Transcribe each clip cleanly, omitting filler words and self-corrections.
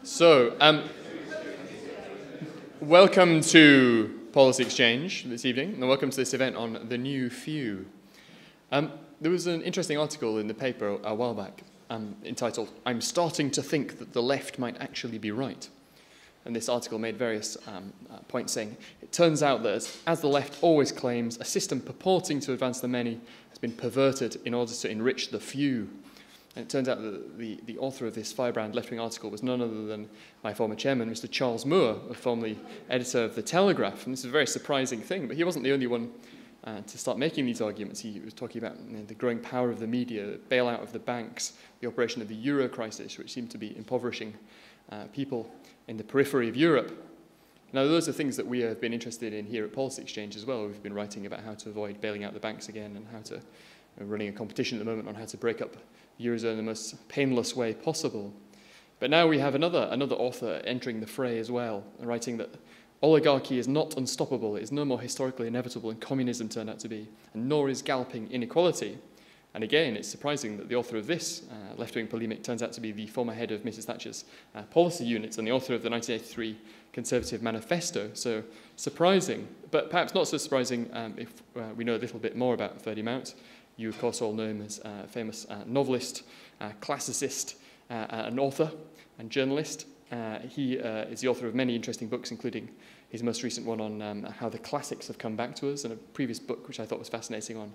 So, welcome to Policy Exchange this evening, and welcome to this event on the New Few. There was an interesting article in the paper a while back entitled, "I'm starting to think that the left might actually be right." And this article made various points saying, it turns out that, as the left always claims, a system purporting to advance the many has been perverted in order to enrich the few. And it turns out that the author of this firebrand left-wing article was none other than my former chairman, Mr. Charles Moore, formerly editor of The Telegraph. And this is a very surprising thing, but he wasn't the only one to start making these arguments. He was talking about the growing power of the media, the bailout of the banks, the operation of the euro crisis, which seemed to be impoverishing people in the periphery of Europe. Now, those are things that we have been interested in here at Policy Exchange as well. We've been writing about how to avoid bailing out the banks again and how to, running a competition at the moment on how to break up the Eurozone in the most painless way possible. But now we have another author entering the fray as well, writing that oligarchy is not unstoppable, it is no more historically inevitable than communism turned out to be, and nor is galloping inequality. And again, it's surprising that the author of this left-wing polemic turns out to be the former head of Mrs. Thatcher's policy unit and the author of the 1983 Conservative Manifesto. So surprising, but perhaps not so surprising if we know a little bit more about Ferdinand Mount. You, of course, all know him as a famous novelist, classicist, an author and journalist. He is the author of many interesting books, including his most recent one on how the classics have come back to us, and a previous book which I thought was fascinating on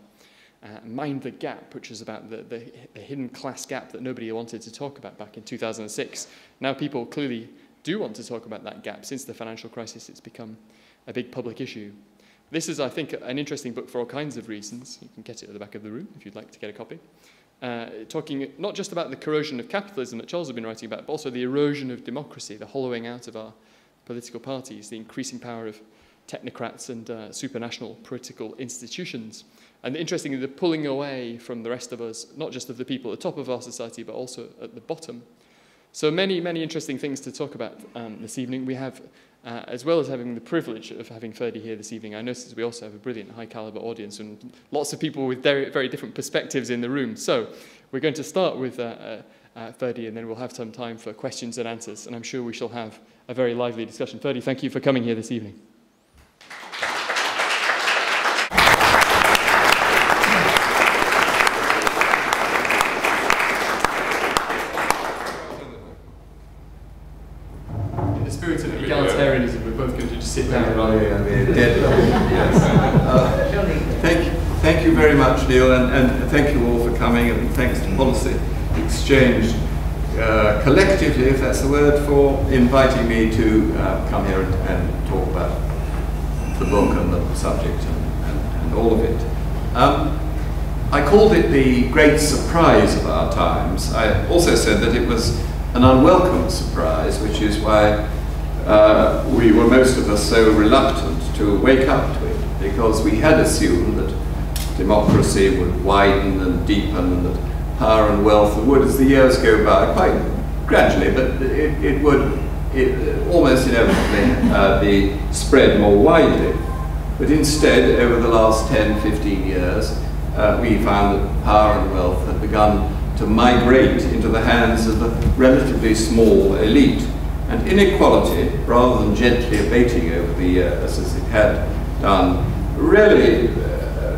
Mind the Gap, which is about the hidden class gap that nobody wanted to talk about back in 2006. Now people clearly do want to talk about that gap. Since the financial crisis, it's become a big public issue. This is, I think, an interesting book for all kinds of reasons. You can get it at the back of the room if you'd like to get a copy. Talking not just about the corrosion of capitalism that Charles has been writing about, but also the erosion of democracy, the hollowing out of our political parties, the increasing power of technocrats and supranational political institutions. And interestingly, the pulling away from the rest of us, not just of the people at the top of our society, but also at the bottom. So many, many interesting things to talk about this evening. We have, as well as having the privilege of having Ferdy here this evening, I noticed we also have a brilliant high-caliber audience and lots of people with very, very different perspectives in the room. So we're going to start with Ferdy, and then we'll have some time for questions and answers, and I'm sure we shall have a very lively discussion. Ferdy, thank you for coming here this evening. Egalitarianism, we're both going to just sit down. Thank you very much, Neil, and thank you all for coming, and thanks to Policy Exchange collectively, if that's the word, for inviting me to come here and talk about the book and the subject and all of it. I called it the great surprise of our times. I also said that it was an unwelcome surprise, which is why we were, most of us, so reluctant to wake up to it, because we had assumed that democracy would widen and deepen, and that power and wealth would, as the years go by, quite gradually, but it would almost inevitably be spread more widely. But instead, over the last 10, 15 years, we found that power and wealth had begun to migrate into the hands of a relatively small elite. And inequality, rather than gently abating over the years, as it had done, really,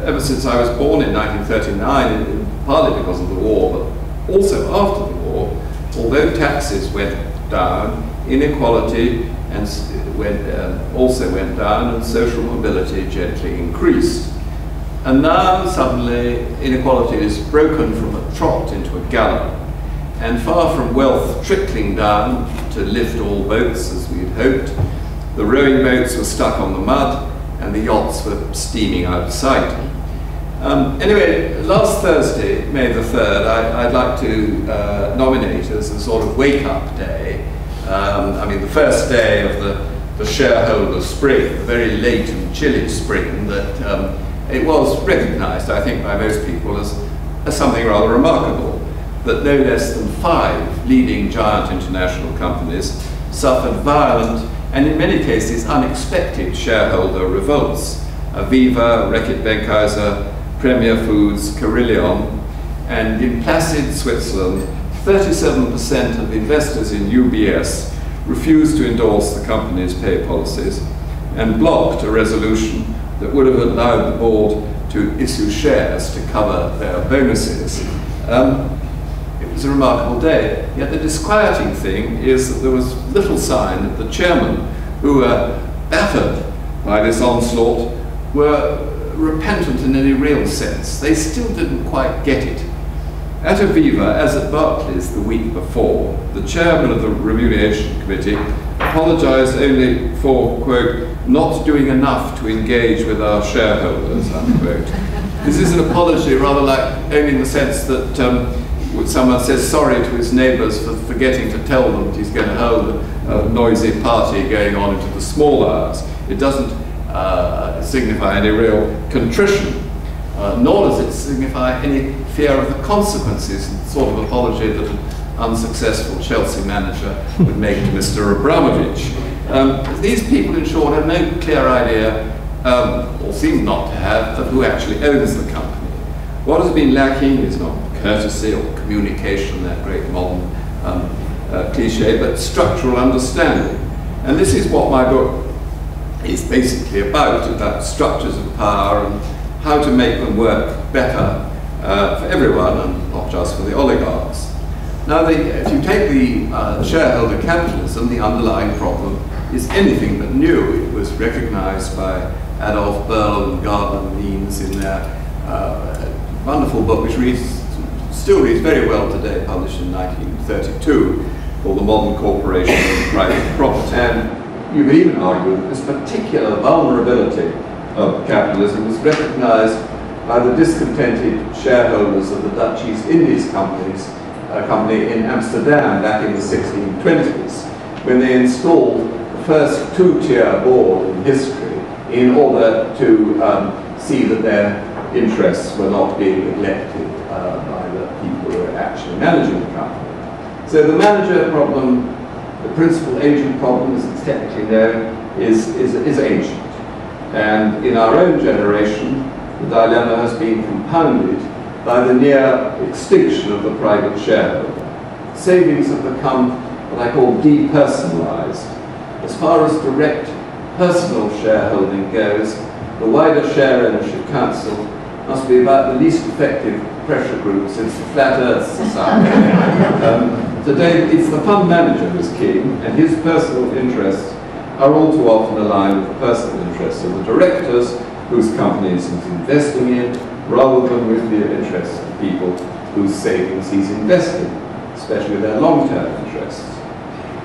ever since I was born in 1939, partly because of the war, but also after the war, although taxes went down, inequality also went down, and social mobility gently increased. And now, suddenly, inequality is broken from a trot into a gallop. And far from wealth trickling down to lift all boats, as we had hoped, the rowing boats were stuck on the mud, and the yachts were steaming out of sight. Anyway, last Thursday, May the 3rd, I'd like to nominate as a sort of wake-up day. I mean, the first day of the shareholder spring, the very late and chilly spring, that it was recognized, I think, by most people as something rather remarkable, that no less than 5 leading giant international companies suffered violent and in many cases unexpected shareholder revolts. Aviva, Reckitt Benckiser, Premier Foods, Carillion, and in placid Switzerland, 37% of investors in UBS refused to endorse the company's pay policies and blocked a resolution that would have allowed the board to issue shares to cover their bonuses. It was a remarkable day. Yet the disquieting thing is that there was little sign that the chairman, who were battered by this onslaught, were repentant in any real sense. They still didn't quite get it. At Aviva, as at Barclays the week before, the chairman of the Remuneration Committee apologised only for, quote, not doing enough to engage with our shareholders, unquote. This is an apology rather like only in the sense that someone says sorry to his neighbours for forgetting to tell them that he's going to hold a noisy party going on into the small hours. It doesn't signify any real contrition, nor does it signify any fear of the consequences, the sort of apology that an unsuccessful Chelsea manager would make to Mr. Abramovich. These people, in short, have no clear idea, or seem not to have, of who actually owns the company. What has been lacking is not courtesy or communication, that great modern cliche, but structural understanding. And this is what my book is basically about structures of power and how to make them work better for everyone and not just for the oligarchs. Now, if you take the shareholder capitalism, the underlying problem is anything but new. It was recognized by Adolf Berle and Gardner Means in their wonderful book, which still reads very well today, published in 1932, called The Modern Corporation of Private Property. And you could even argue that this particular vulnerability of capitalism was recognized by the discontented shareholders of the Dutch East Indies company in Amsterdam back in the 1620s, when they installed the first two-tier board in history in order to see that their interests were not being neglected by the people who were actually managing the company. So the manager problem, the principal agent problem, as it's technically known, is ancient. And in our own generation, the dilemma has been compounded by the near extinction of the private shareholder. Savings have become what I call depersonalized. As far as direct personal shareholding goes, the wider share ownership council must be about the least effective pressure group since the Flat Earth Society. Today, it's the fund manager who's king, and his personal interests are all too often aligned with the personal interests of the directors whose companies he's investing in, rather than with the interests of people whose savings he's investing, especially their long-term interests.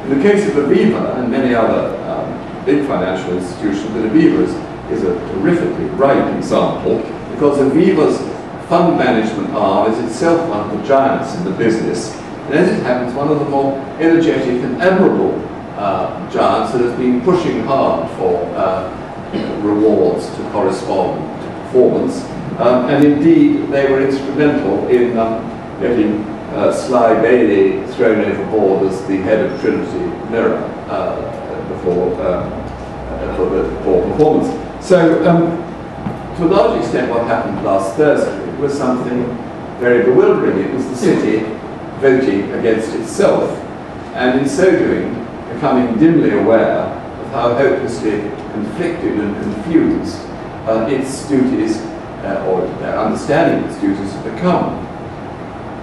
In the case of Aviva and many other big financial institutions, but Aviva is a terrifically ripe example, because Aviva's fund management arm is itself one of the giants in the business, and as it happens, one of the more energetic and admirable giants that has been pushing hard for rewards to correspond to performance. And indeed, they were instrumental in getting Sly Bailey thrown overboard as the head of Trinity Mirror for the poor performance. So, to a large extent, what happened last Thursday was something very bewildering. It was the city voting against itself, and in so doing, becoming dimly aware of how hopelessly conflicted and confused its duties, or their understanding of its duties, have become.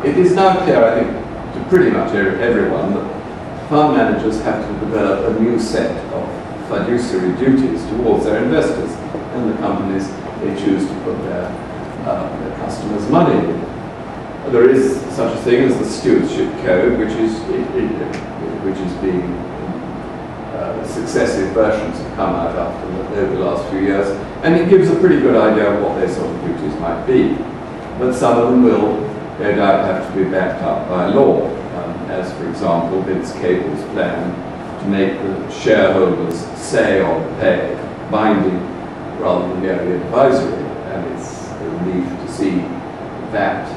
It is now clear, I think, to pretty much everyone that fund managers have to develop a new set of fiduciary duties towards their investors and the companies they choose to put their customers' money in. There is such a thing as the Stewardship Code, which is being successive versions have come out over the last few years, and it gives a pretty good idea of what their sort of duties might be. But some of them will, no doubt, have to be backed up by law, as, for example, Vince Cable's plan to make the shareholders' say on pay binding rather than merely advisory. And it's a relief to see that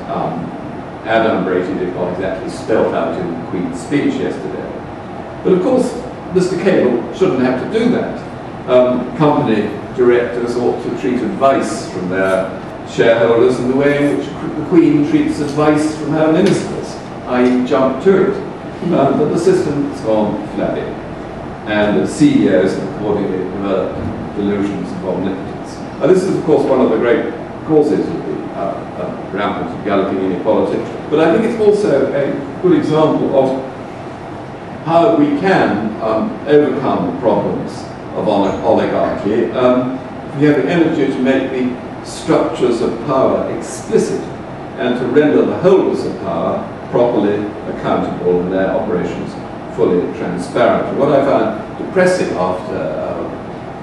adumbrated, if not exactly spelt out in the Queen's speech yesterday. But of course, Mr. Cable shouldn't have to do that. Company directors ought to treat advice from their shareholders in the way in which the Queen treats advice from her ministers, i.e. jump to it. But the system has gone flabby. and that CEOs have accordingly developed delusions of omnipotence. Now, this is, of course, one of the great causes of the rampant galloping inequality, but I think it's also a good example of how we can overcome the problems of oligarchy. If we have the energy to make the structures of power explicit and to render the holders of power properly accountable and their operations fully transparent. And what I found depressing after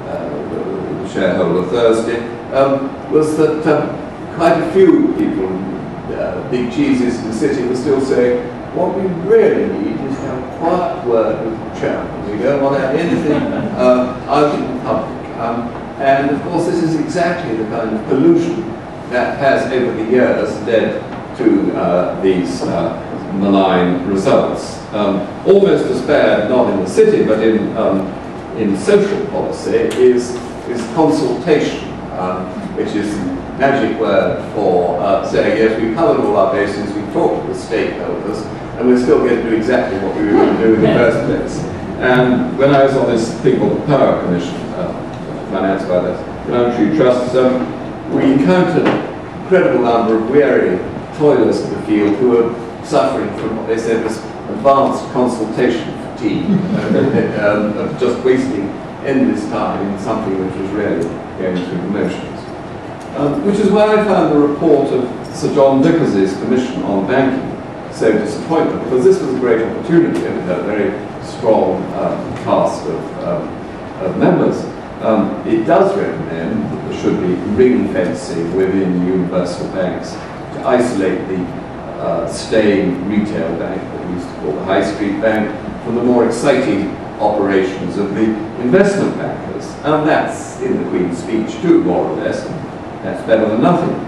the Shareholder Thursday was that quite a few people, big cheeses in the city, were still saying, what we really need is to have a quiet word with the chairman. We don't want to have anything out in the public. And of course, this is exactly the kind of collusion that has, over the years, led to these malign results. Almost as bad, not in the city, but in social policy, is consultation, which is the magic word for saying, yes, we've covered all our bases, we've talked to the stakeholders, and we're still going to do exactly what we were going to do in the first place. And when I was on this thing called the Power Commission, financed by the Financial Trusts, we encountered an incredible number of weary toilers in the field who were suffering from what they said was advanced consultation fatigue, of just wasting endless time in something which was really going through the motions. Which is why I found the report of Sir John Vickers's Commission on Banking so disappointing, because this was a great opportunity and it had a very strong cast of members. It does recommend that there should be ring fencing within universal banks to isolate the staying retail bank that we used to call the high street bank from the more exciting operations of the investment bankers. And that's in the Queen's speech too, more or less. That's better than nothing.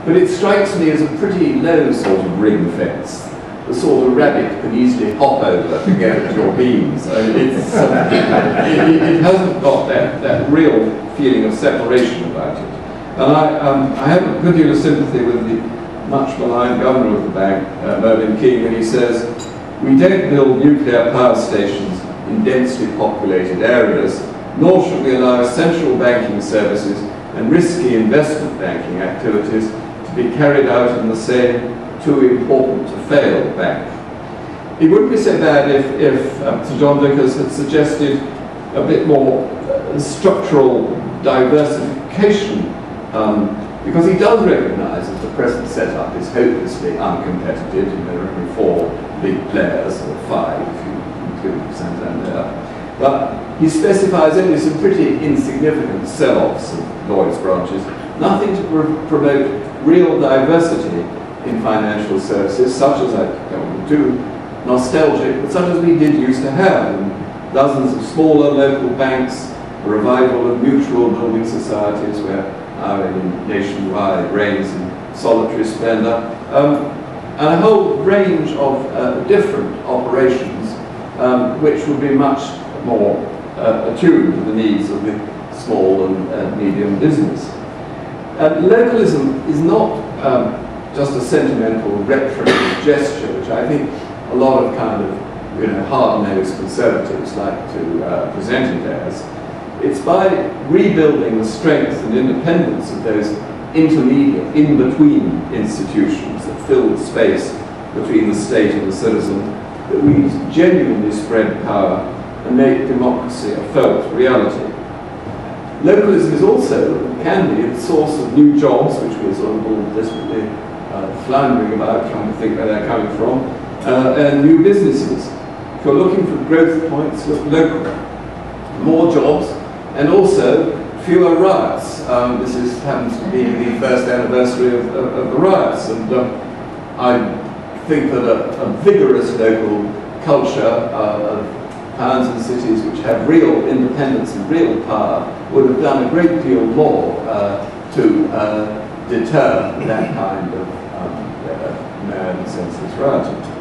But it strikes me as a pretty low sort of ring fence. The sort of rabbit can easily hop over to get at your beams. It hasn't got that real feeling of separation about it. And I have a good deal of sympathy with the much maligned governor of the bank, Mervyn King, when he says, we don't build nuclear power stations in densely populated areas, nor should we allow essential banking services and risky investment banking activities to be carried out in the same too important to fail bank. It wouldn't be so bad if Sir John Vickers had suggested a bit more structural diversification, because he does recognise that the present setup is hopelessly uncompetitive. There are only 4 big players, or 5 if you include Santander. But he specifies only some pretty insignificant sell-offs of Lloyd's branches, nothing to promote real diversity in financial services, such as I don't want to do, nostalgic, but such as we did used to have, and dozens of smaller local banks, a revival of mutual building societies where our nationwide reigns in solitary splendour, and a whole range of different operations which would be much more attuned to the needs of the small and medium business. Localism is not just a sentimental retrospective gesture, which I think a lot of kind of hard-nosed conservatives like to present it as. It's by rebuilding the strength and independence of those intermediate, in-between institutions that fill the space between the state and the citizen that we genuinely spread power and make democracy a felt reality. Localism is also, can be, the source of new jobs, which we're sort of all desperately floundering about, trying to think where they're coming from, and new businesses. If you're looking for growth points, look local. More jobs, and also fewer riots. This happens to be the first anniversary of the riots, and I think that a vigorous local culture of towns and cities which have real independence and real power would have done a great deal more to deter that kind of mad and senseless rioting.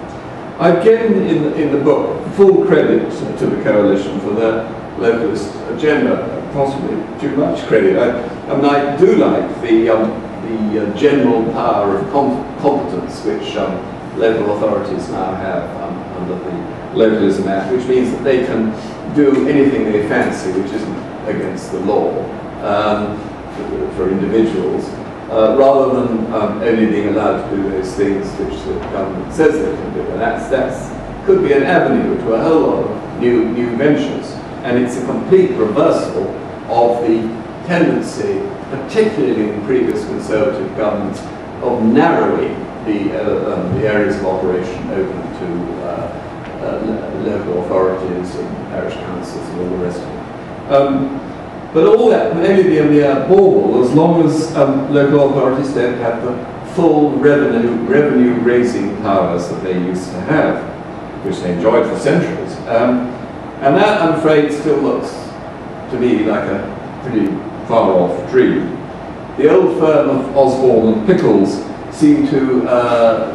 I've given in the book full credit to the coalition for their localist agenda, possibly too much credit. I do like the general power of competence which local authorities now have under the Localism Act, which means that they can do anything they fancy which isn't against the law for individuals, rather than only being allowed to do those things which the government says they can do. And that's could be an avenue to a whole lot of new ventures. And it's a complete reversal of the tendency, particularly in previous conservative governments, of narrowing the areas of operation open to local authorities and parish councils and all the rest of it. But all that may be a mere bauble as long as local authorities don't have the full revenue-raising powers that they used to have, which they enjoyed for centuries. And that, I'm afraid, still looks to me like a pretty far-off dream. The old firm of Osborne and Pickles seem to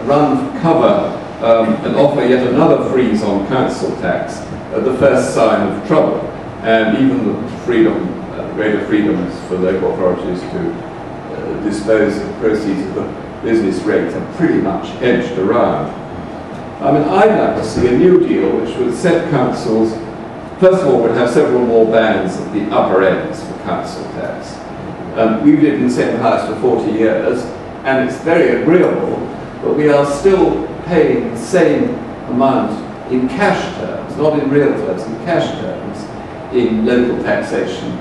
run for cover and offer yet another freeze on council tax at the first sign of trouble. And even the greater freedoms for local authorities to dispose of proceeds of the business rates are pretty much edged around. I mean, I'd like to see a new deal which would set councils, first of all, would have several more bands at the upper ends for council tax. We've lived in the same house for 40 years, and it's very agreeable, but we are still paying the same amount in cash terms, not in real terms, in cash terms, in local taxation,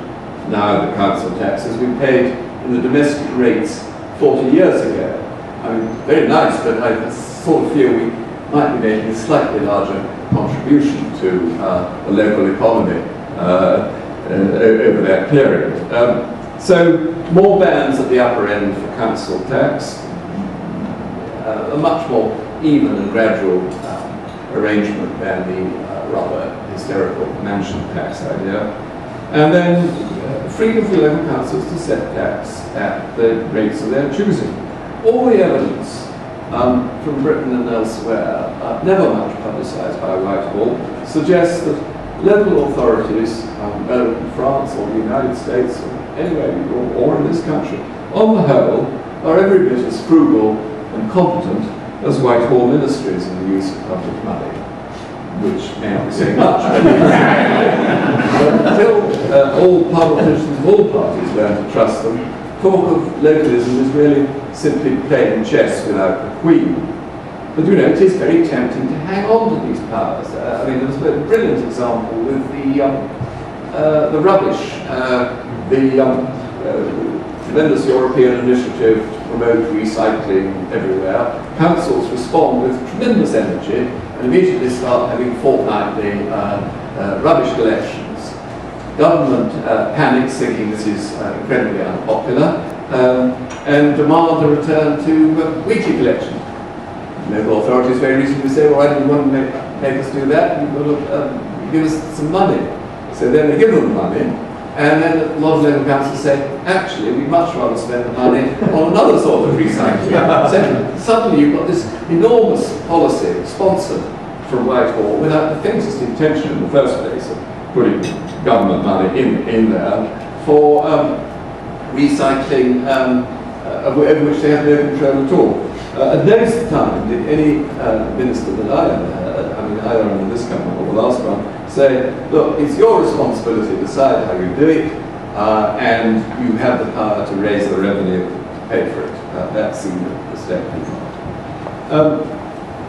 now the council tax, as we paid in the domestic rates 40 years ago. I mean, very nice, but I sort of feel we might be making a slightly larger contribution to the local economy over that period. So more bands at the upper end for council tax, a much more even and gradual arrangement than the rather hysterical mansion tax idea. And then freedom for local councils to set tax at the rates of their choosing. All the evidence from Britain and elsewhere, never much publicised by Whitehall, suggests that local authorities, whether in France or the United States or anywhere or in this country, on the whole, are every bit as frugal and competent as Whitehall ministries in the use of public money, which may not be saying much. But until all politicians of all parties learn to trust them, talk of localism is really simply playing chess without the queen. But you know, it is very tempting to hang on to these powers. I mean, there was a brilliant example with the rubbish, tremendous European initiative to promote recycling everywhere. Councils respond with tremendous energy and immediately start having fortnightly rubbish collections. Government panics, thinking this is incredibly unpopular, and demand a return to weekly collection. Local authorities very reasonably say, well, why do you want to make us do that? You've got to give us some money. So then they give them money, and then a lot of local councils say, actually, we'd much rather spend the money on another sort of recycling. So suddenly you've got this enormous policy sponsored from Whitehall without the faintest intention in the first place of putting government money in there for recycling over which they have no control at all. At no time did any minister that I ever heard, I mean either under this government or the last one, say, look, it's your responsibility to decide how you do it, and you have the power to raise the revenue to pay for it. That seemed the step.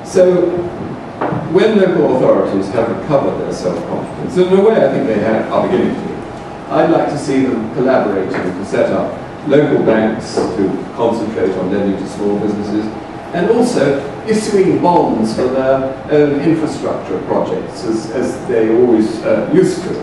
So when local authorities have recovered their self-confidence, in a way I think they are beginning to, I'd like to see them collaborating to set up local banks to concentrate on lending to small businesses, and also issuing bonds for their own infrastructure projects, as they always used to.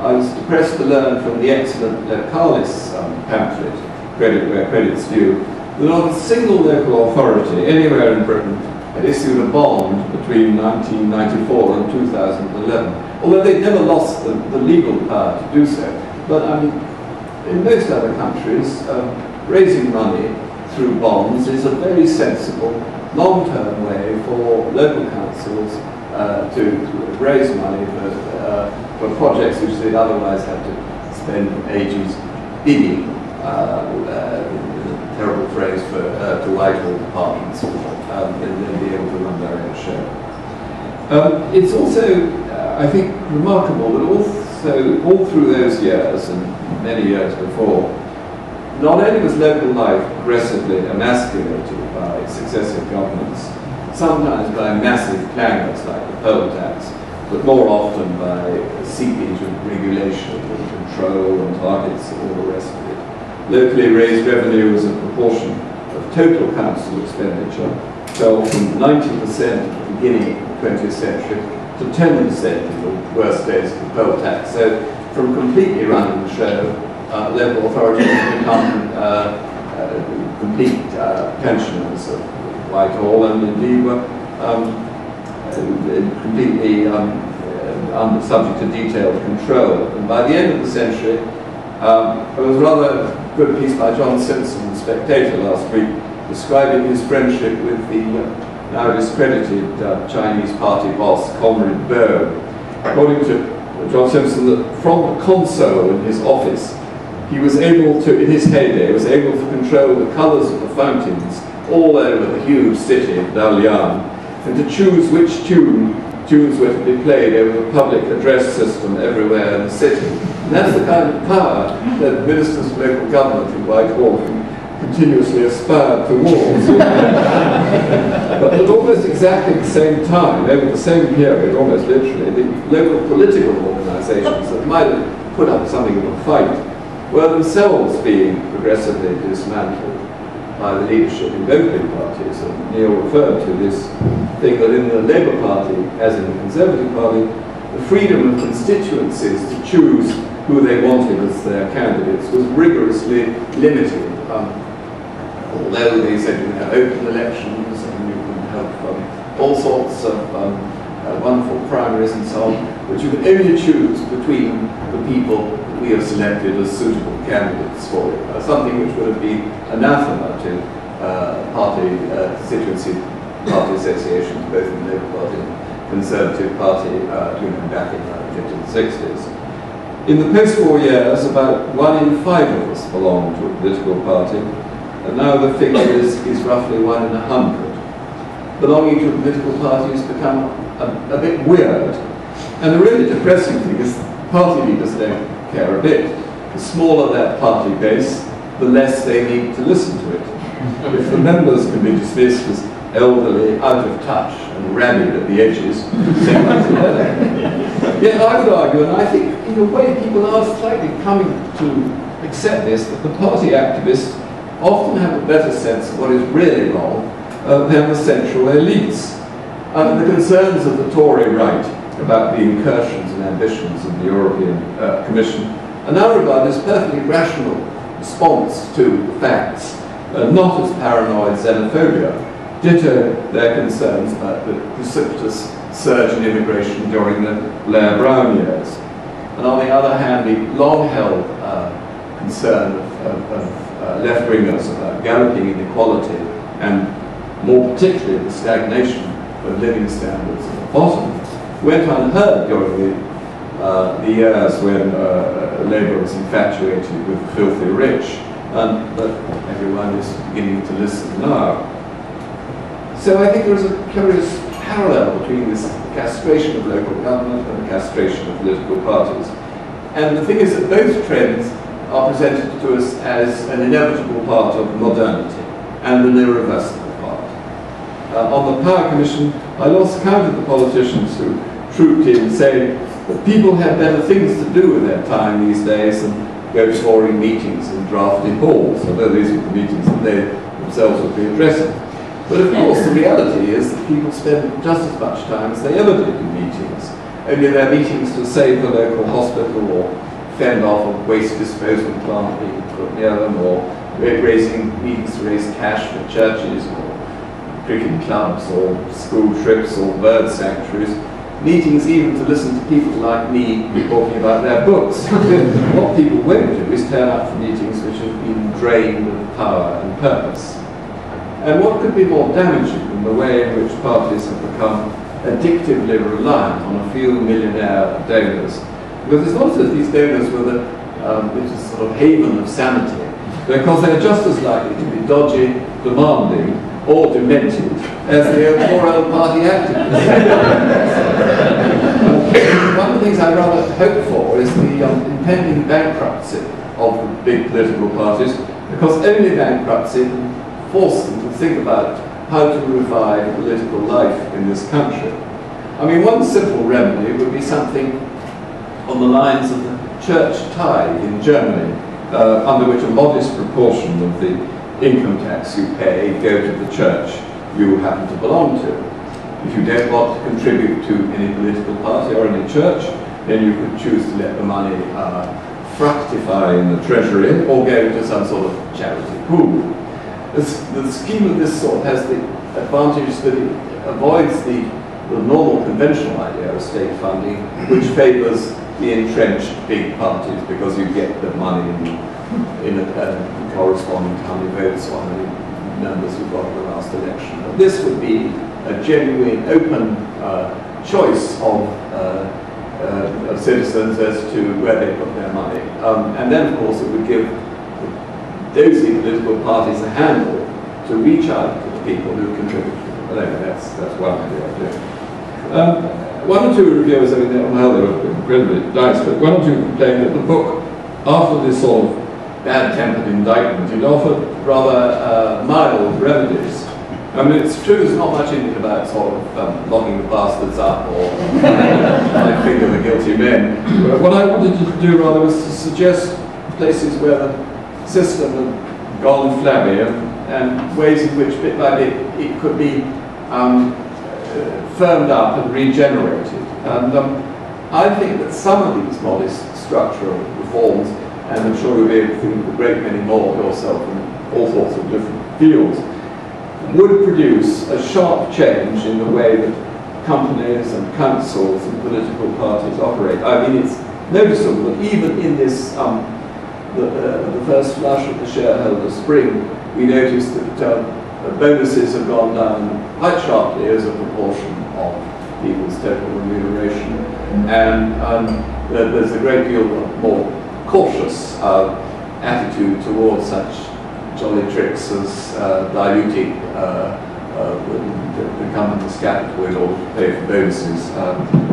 I was depressed to learn from the excellent Localis pamphlet, Credit Where Credit's Due, that not a single local authority anywhere in Britain had issued a bond between 1994 and 2011, although they'd never lost the legal power to do so. But I mean, in most other countries, raising money through bonds is a very sensible, long-term way for local councils to raise money for projects which they'd otherwise have to spend ages bidding, terrible phrase for to Whitehall departments, and then be able to run their own show. It's also, I think, remarkable that also all through those years and many years before, not only was local life aggressively emasculated by successive governments, sometimes by massive clangers like the poll tax, but more often by seepage of regulation and control and targets and all the rest of it. Locally raised revenue as a proportion of total council expenditure fell from 90% at the beginning of the 20th century to 10% in the worst days of the poll tax. So from completely running the show, local authorities have become complete pensioners of Whitehall, and indeed were completely subject to detailed control. And by the end of the century, there was a rather good piece by John Simpson in The Spectator last week describing his friendship with the now discredited Chinese party boss, Comrade Bo. According to John Simpson, that from the console in his office, he was able to, in his heyday, was able to control the colours of the fountains all over the huge city of Dalian, and to choose which tunes were to be played over the public address system everywhere in the city. And that's the kind of power that ministers of local government in Whitehall continuously aspired towards. But at almost exactly the same time, over the same period, almost literally, the local political organisations that might have put up something of a fight were themselves being progressively dismantled by the leadership in both big parties. And Neil referred to this thing that in the Labour Party, as in the Conservative Party, the freedom of constituencies to choose who they wanted as their candidates was rigorously limited. Although they said you can have open elections and you can have all sorts of wonderful primaries and so on, but you can only choose between the people that we have selected as suitable candidates for it. Something which would have been anathema to constituency party associations, both in the Labour Party and Conservative Party, back in the 1960s. In the post-war years, about 1 in 5 of us belonged to a political party, and now the figure is roughly 1 in 100. Belonging to a political party has become a bit weird. And the really depressing thing is party leaders don't care a bit. The smaller that party base, the less they need to listen to it. If the members can be dismissed as elderly, out of touch, and rabid at the edges, so much the better. Yet I would argue, and I think in a way people are slightly coming to accept this, that the party activists often have a better sense of what is really wrong than the central elites. The concerns of the Tory right about the incursions and ambitions of the European Commission are now regarded as perfectly rational response to the facts, not as paranoid xenophobia. Ditto their concerns about the precipitous surge in immigration during the Blair Brown years. And on the other hand, the long-held concern of left-wingers about galloping inequality and more particularly the stagnation of living standards at the bottom went unheard during the years when Labour was infatuated with the filthy rich, but everyone is beginning to listen now. So I think there is a curious parallel between this castration of local government and the castration of political parties. And the thing is that both trends are presented to us as an inevitable part of modernity and an irreversible part. On the Power Commission, I lost count of the politicians who trooped in saying that people had better things to do with their time these days than go touring meetings and drafting balls, although these were the meetings that they themselves would be addressing. But of course, the reality is that people spend just as much time as they ever did in meetings. Only their meetings to save the local hospital or fend off a waste disposal plant being put near them, or raising meetings to raise cash for churches or cricket clubs or school trips or bird sanctuaries. Meetings even to listen to people like me talking about their books. What people won't do is turn up for meetings which have been drained of power and purpose. And what could be more damaging than the way in which parties have become addictively reliant on a few millionaire donors? Because it's not as if these donors were the sort of haven of sanity, because they're just as likely to be dodgy, demanding, or demented as the Royal Party activists. One of the things I rather hope for is the impending bankruptcy of the big political parties, because only bankruptcy can force them to think about how to revive political life in this country. I mean, one simple remedy would be something on the lines of the church tithe in Germany, under which a modest proportion of the income tax you pay go to the church you happen to belong to. If you don't want to contribute to any political party or any church, then you could choose to let the money fructify in the treasury or go to some sort of charity pool. The scheme of this sort has the advantage that it avoids the normal conventional idea of state funding, which favours the entrenched big parties because you get the money in a corresponding to how many votes or how many numbers you got in the last election. But this would be a genuine, open choice of citizens as to where they put their money. And then, of course, it would give those political parties a handle to reach out to the people who contribute. But anyway, that's one idea of doing. One or two reviewers, I mean, well, they were incredibly nice, but one or two complained that the book, after this sort of bad-tempered indictment, it offered rather mild remedies. I mean, it's true, there's not much in it about sort of locking the bastards up or I finger the guilty men. But what I wanted to do rather was to suggest places where the system had gone flabby and ways in which, bit by bit, it could be firmed up and regenerated. And I think that some of these modest structural reforms, and I'm sure you'll be able to think of a great many more yourself in all sorts of different fields, would produce a sharp change in the way that companies and councils and political parties operate. I mean, it's noticeable that even in this, the first flush of the shareholder spring, we noticed that bonuses have gone down quite sharply as a proportion of people's total remuneration, and there's a great deal more cautious attitude towards such jolly tricks as diluting the company's capital in order to pay for bonuses,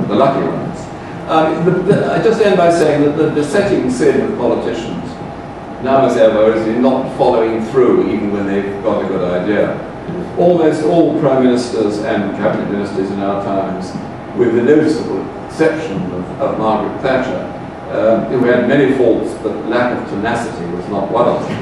the lucky ones. I just end by saying that the besetting sin of politicians, now as ever, is in not following through even when they've got a good idea. Almost all prime ministers and cabinet ministers in our times, with the noticeable exception of Margaret Thatcher, who had many faults, but lack of tenacity was not one of them,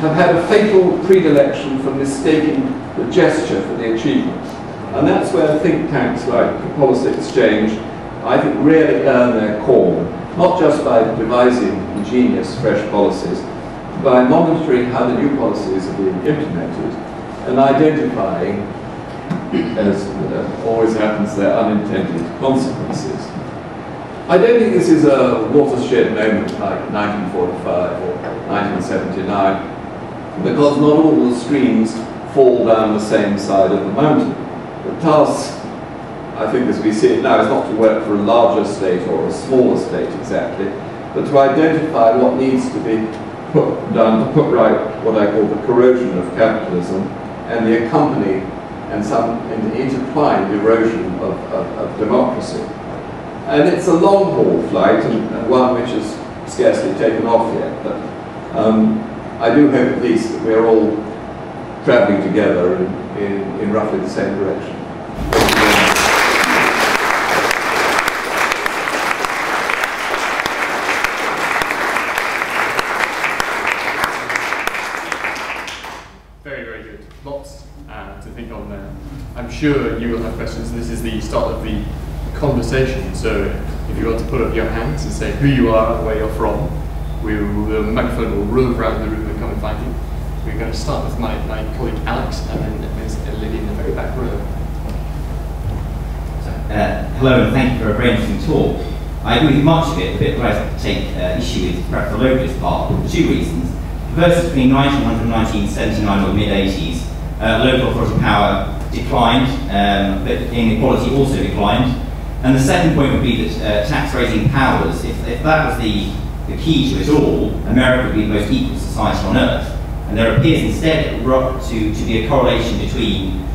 have had a fatal predilection for mistaking the gesture for the achievement. And that's where think tanks like the Policy Exchange, I think, really earn their call, not just by devising ingenious, fresh policies, but by monitoring how the new policies are being implemented and identifying, as always happens, their unintended consequences. I don't think this is a watershed moment like 1945 or 1979, because not all the streams fall down the same side of the mountain. The task, I think as we see it now, is not to work for a larger state or a smaller state exactly, but to identify what needs to be put down to put right what I call the corrosion of capitalism and the accompanying and some intertwined erosion of democracy. And it's a long-haul flight, and one which has scarcely taken off yet, but I do hope at least that we're all travelling together in roughly the same direction. Very, very good. Lots to think on there. I'm sure you will have questions. This is the start of the conversation, so if you want to put up your hands and say who you are and where you're from, the microphone will rove around the room and come and find you. We're going to start with my colleague Alex, and then Ms. Lily in the very back row. Hello, and thank you for a very interesting talk. I agree with much of it. The bit where I take issue with perhaps the localist part, for two reasons. The first is between 1900 and 1979 or the mid-80s, local authority power declined, but inequality also declined. And the second point would be that tax-raising powers, if that was the key to it all, America would be the most equal society on earth. And there appears instead to be a correlation between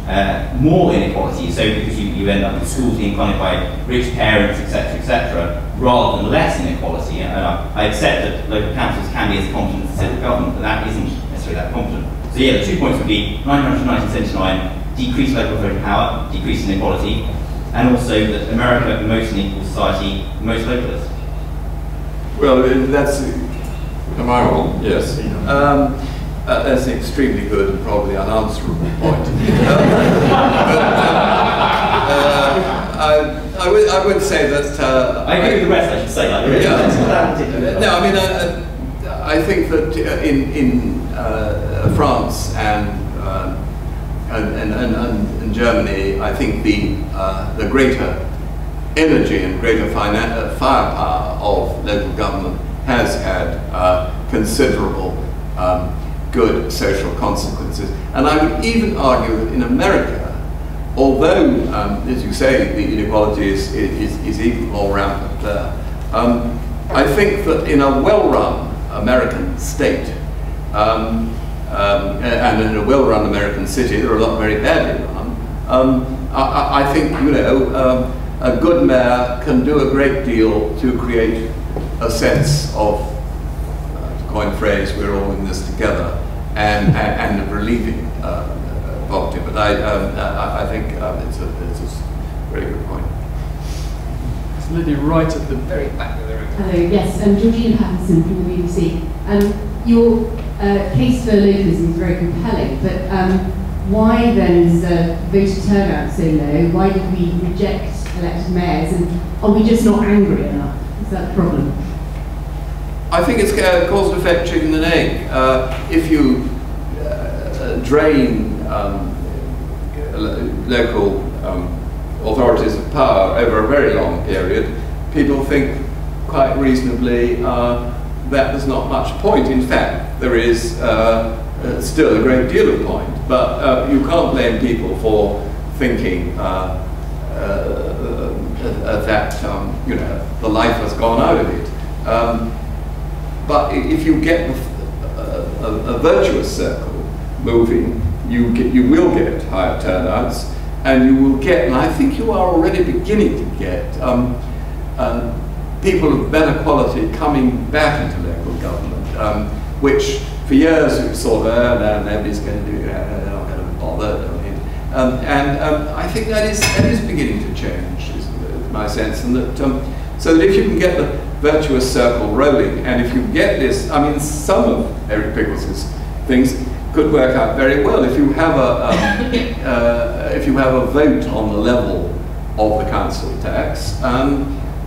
more inequality, so because you end up with schools being funded by rich parents, etc., rather than less inequality. And I accept that local councils can be as competent as central government, but that isn't necessarily that competent. So yeah, the 2 points would be 1979, decreased local voting power, decreased inequality, and also that America, the most unequal society, the most localist. Well, that's, am I wrong? Yes. That's an extremely good and probably unanswerable point. I would say that... I agree with the rest, I should say. Like, yeah. No, I mean, I think that in France and Germany, I think the greater energy and greater firepower of local government has had considerable good social consequences. And I would even argue that in America, although, as you say, the inequality is even more rampant there, I think that in a well-run American state, and in a well-run American city, there are a lot very badly run, I think, you know, a good mayor can do a great deal to create a sense of, to coin a phrase, we're all in this together, and relieving poverty. But I think it's a very good point. It's literally right at the very back of the room. Hello, yes, Georgina Patterson from the BBC. Your case for localism is very compelling, but why then is voter turnout so low? Why did we reject elected mayors, and are we just not angry enough? Is that the problem? I think it's cause and effect, chicken and egg. If you drain local authorities of power over a very long period, people think quite reasonably that there's not much point. In fact, there is still a great deal of point, but you can't blame people for thinking that you know, the life has gone out of it. But if you get a virtuous circle moving, you will get higher turnouts, and you will get, and I think you are already beginning to get, people of better quality coming back into local government, which for years we sort of, no, nobody's going to do that, they're not going to bother. I think that is beginning to change, is my sense, and that so that if you can get the virtuous circle rolling, and if you get this, I mean, some of Eric Pickles' things could work out very well. If you have a vote on the level of the council tax,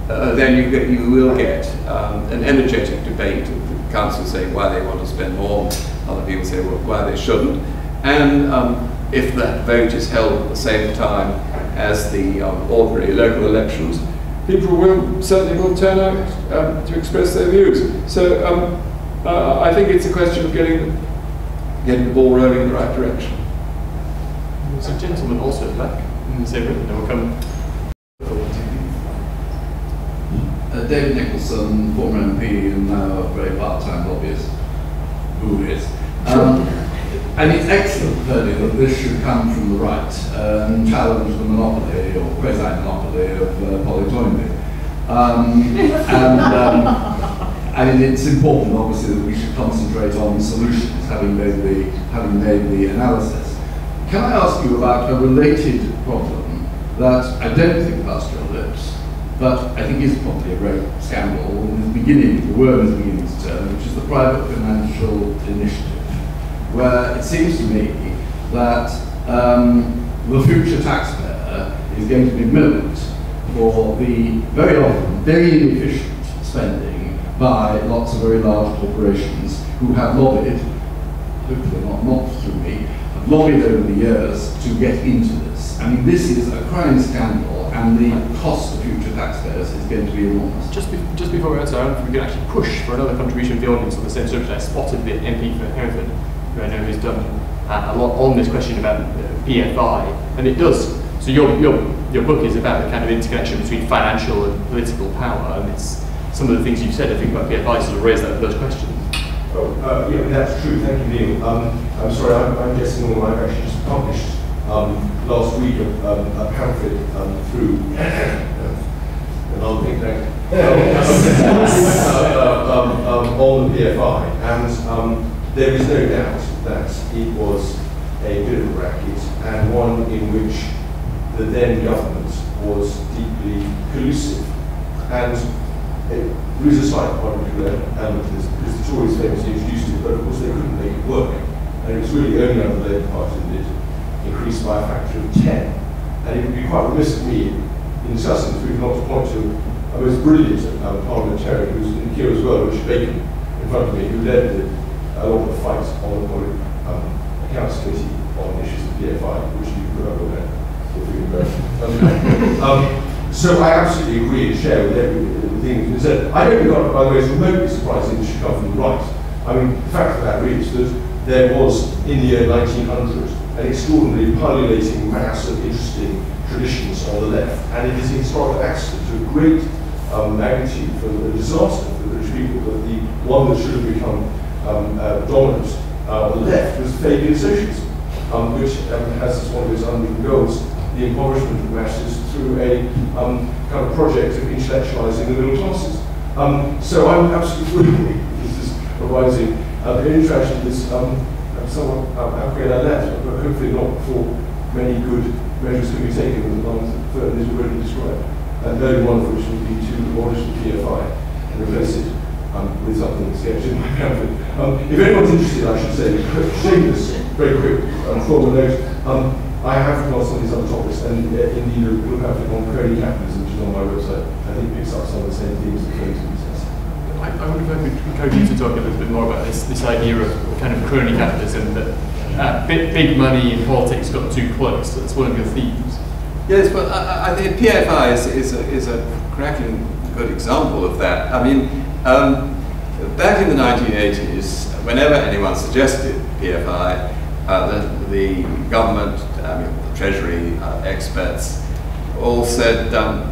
then you will get an energetic debate of the council saying why they want to spend more, other people say well, why they shouldn't, and if that vote is held at the same time as the ordinary local elections, people certainly will turn out to express their views. So I think it's a question of getting the ball rolling in the right direction. There's a gentleman also back in the same room, and we'll come. David Nicholson, former MP and now a very part-time lobbyist, who is. And it's excellent, clearly, that this should come from the right and challenge the monopoly or quasi-monopoly of Polly Toynbee. And it's important, obviously, that we should concentrate on solutions, having made the analysis. Can I ask you about a related problem that I don't think passed your lips, but I think is probably a great scandal, and the worm is beginning to turn, which is the private financial initiative, where it seems to me that the future taxpayer is going to be milked for the very often very inefficient spending by lots of very large corporations who have lobbied, hopefully not through me, have lobbied over the years to get into this. I mean, this is a crying scandal, and the cost to future taxpayers is going to be enormous. Just before we answer, if we could actually push for another contribution of the audience on the same subject. I spotted the MP for Hereford, who I know has done a lot on this question about PFI, and it does. So your book is about the kind of interconnection between financial and political power, and it's some of the things you've said, I think, about PFI sort of raise those questions. Yeah, that's true. Thank you, Neil. I'm sorry, I'm guessing all. I've actually just published last week a pamphlet through another think tank on the PFI, and there is no doubt that it was a bit of a racket, and one in which the then government was deeply collusive. And there is a slight particular element to this, because the Tories famously introduced it, but of course they couldn't make it work. And it was really only under the Labour Party that it increased by a factor of 10. And it would be quite remiss of me in discussing this, we not to point to a most brilliant parliamentarian who's in here as well, Richard Bacon, in front of me, who led a lot of the fights on the Public Accounts Committee on issues of PFI, which you remember when. So I absolutely agree and share with everything that's been said. I don't think, by the way, it's remotely surprising it should come from the right. I mean, the fact of that really is that there was, in the year 1900, an extraordinarily pullulating mass of interesting traditions on the left, and it is a historical accident to a great magnitude for the disaster for the British people that the one that should have become dominant on the left was Fabian socialism, which has as one of its unwritten goals the impoverishment of masses through a kind of project of intellectualizing the middle classes. So I'm absolutely thrilled this is arising. The interaction is somewhat apprehended I left, but hopefully not before many good measures can be taken with the lines that Ferdinand has already described, and only one of which would be to abolish the PFI and replace it with something sketched in my pamphlet. If anyone's interested, I should say, shameless, very quick formal note. I have got some of these other topics, and indeed a little pamphlet on crony capitalism, which is on my website. I think picks up some of the same themes that Ferdinand discussed. I wonder if I could encourage you to talk a little bit more about this idea of kind of crony capitalism, that big money in politics got too close. That's one of your themes. Yes, but I think PFI is a cracking good example of that. I mean, back in the 1980s, whenever anyone suggested PFI, the government, the Treasury experts all said, no,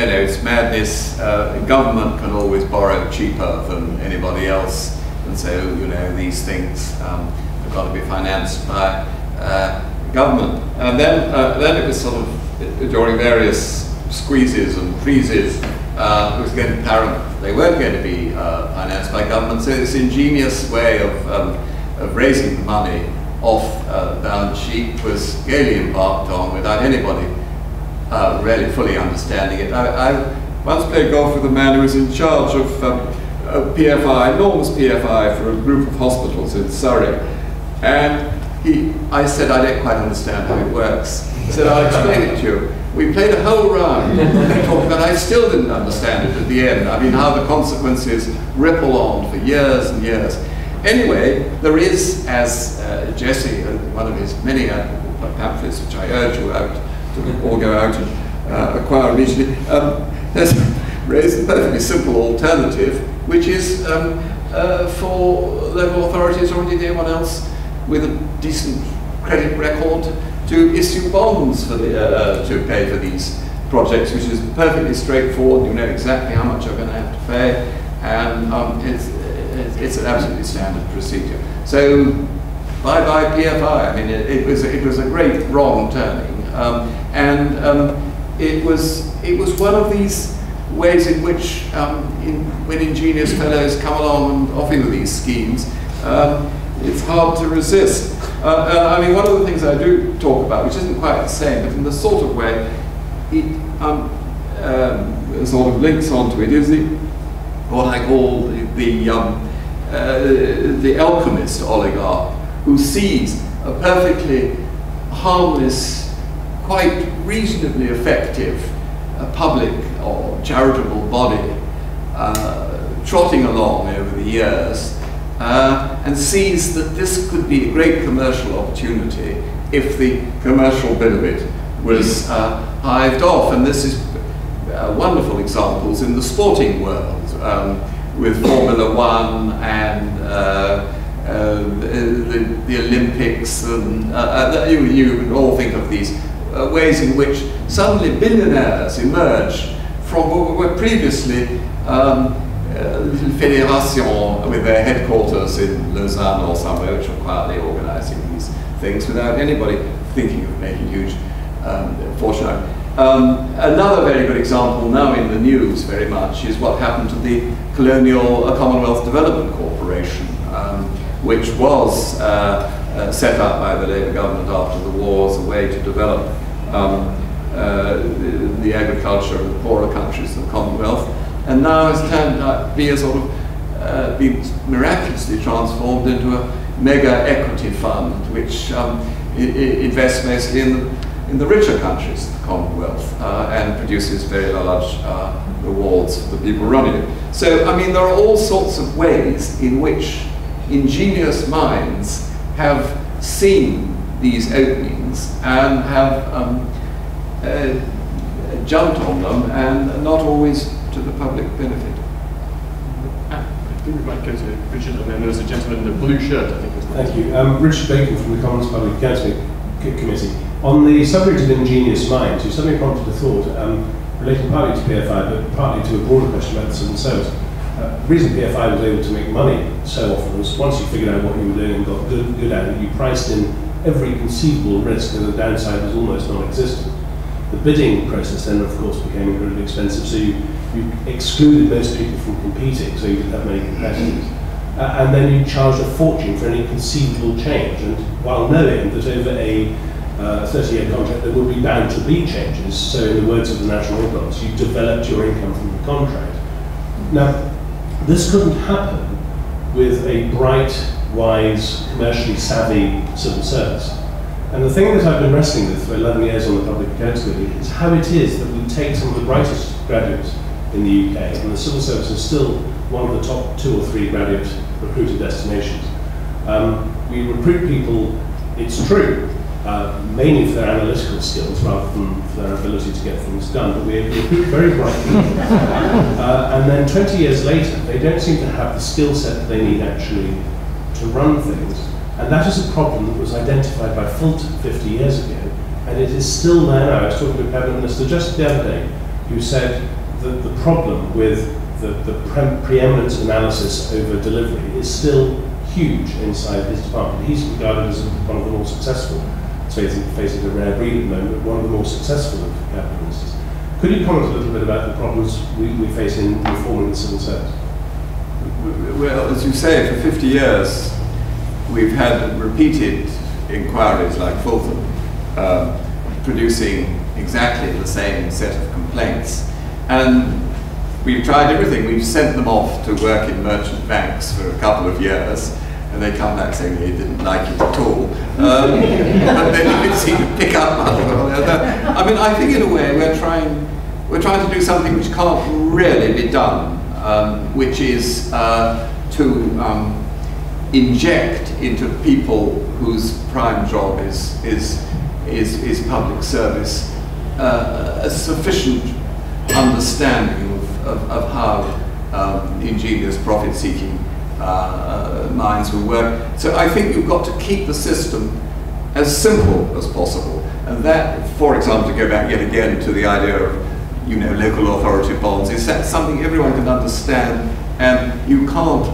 it's madness. Government can always borrow cheaper than anybody else, and so these things have got to be financed by government. And then it was sort of during various squeezes and freezes, it was getting apparent they weren't going to be financed by government. So this ingenious way of raising the money off the balance sheet was gaily embarked on without anybody really fully understanding it. I once played golf with a man who was in charge of PFI, enormous PFI for a group of hospitals in Surrey. And I said, I don't quite understand how it works. He said, I'll explain it to you. We played a whole round talking about, I still didn't understand it at the end. I mean, how the consequences ripple on for years and years. Anyway, there is, as Jesse, one of his many pamphlets, which I urge you out to all go out and acquire immediately, has raised a perfectly simple alternative, which is for local authorities or indeed anyone else with a decent credit record to issue bonds for to pay for these projects, which is perfectly straightforward. You know exactly how much you're going to have to pay, and it's an absolutely standard procedure. So, bye PFI. I mean, it was a great wrong turning, and it was one of these ways in which, when ingenious fellows come along and offer you these schemes, it's hard to resist. I mean, one of the things I do talk about, which isn't quite the same, but in the sort of way it sort of links onto it, is what I call the alchemist oligarch, who sees a perfectly harmless, quite reasonably effective public or charitable body trotting along over the years, and sees that this could be a great commercial opportunity if the commercial bit of it was hived off. And this is wonderful examples in the sporting world, with Formula One and the Olympics, and you would all think of these ways in which suddenly billionaires emerge from what were previously little federation with their headquarters in Lausanne or somewhere, which are quietly organising these things without anybody thinking of making huge fortune. Another very good example now in the news very much is what happened to the Commonwealth Development Corporation, which was set up by the Labour government after the war as a way to develop the agriculture of the poorer countries of the Commonwealth, and now has turned out to be a sort of been miraculously transformed into a mega equity fund, which invests mostly in the richer countries of the Commonwealth and produces very large rewards for the people running it. So, I mean, there are all sorts of ways in which ingenious minds have seen these openings and have jumped on them, and not always to the public benefit. I think we might go to Richard, and then there's a gentleman in the blue shirt, I think. Thank you. Richard Bacon from the Commons Public Accounting Committee. On the subject of ingenious minds, you suddenly prompted a thought relating partly to PFI, but partly to a broader question about the civil service. The reason PFI was able to make money so often was once you figured out what you were doing and got good at it, you priced in every conceivable risk, and the downside was almost non-existent. The bidding process then, of course, became incredibly expensive, so you excluded most people from competing, so you didn't have many competitors. And then you charged a fortune for any conceivable change, and while knowing that over a 30-year contract there would be bound to be changes, so in the words of the National Ordinance, you developed your income from the contract. Now, this couldn't happen with a bright, wise, commercially savvy civil service. And the thing that I've been wrestling with for 11 years on the Public Accounts Committee is how it is that we take some of the brightest graduates in the UK, and the civil service is still one of the top 2 or 3 graduate recruited destinations. We recruit people, it's true, mainly for their analytical skills rather than for their ability to get things done, but we recruit very bright people. And then 20 years later, they don't seem to have the skill set that they need actually to run things. And that is a problem that was identified by Fulton 50 years ago, and it is still there now. I was talking to a cabinet minister just the other day who said that the problem with the preeminence analysis over delivery is still huge inside his department. He's regarded as one of the more successful, facing a rare breed at the moment, but one of the more successful of cabinet ministers. Could you comment a little bit about the problems we face in reforming the civil service? Well, as you say, for 50 years, we've had repeated inquiries like Fulton, producing exactly the same set of complaints. And we've tried everything. We've sent them off to work in merchant banks for a couple of years, and they come back saying they didn't like it at all. But they didn't seem to pick up much of it. I mean, I think in a way we're trying to do something which can't really be done, which is to inject into people whose prime job is public service a sufficient understanding of how ingenious profit-seeking minds will work. So I think you've got to keep the system as simple as possible, and that, for example, to go back yet again to the idea of local authority bonds, is that something everyone can understand, and you can't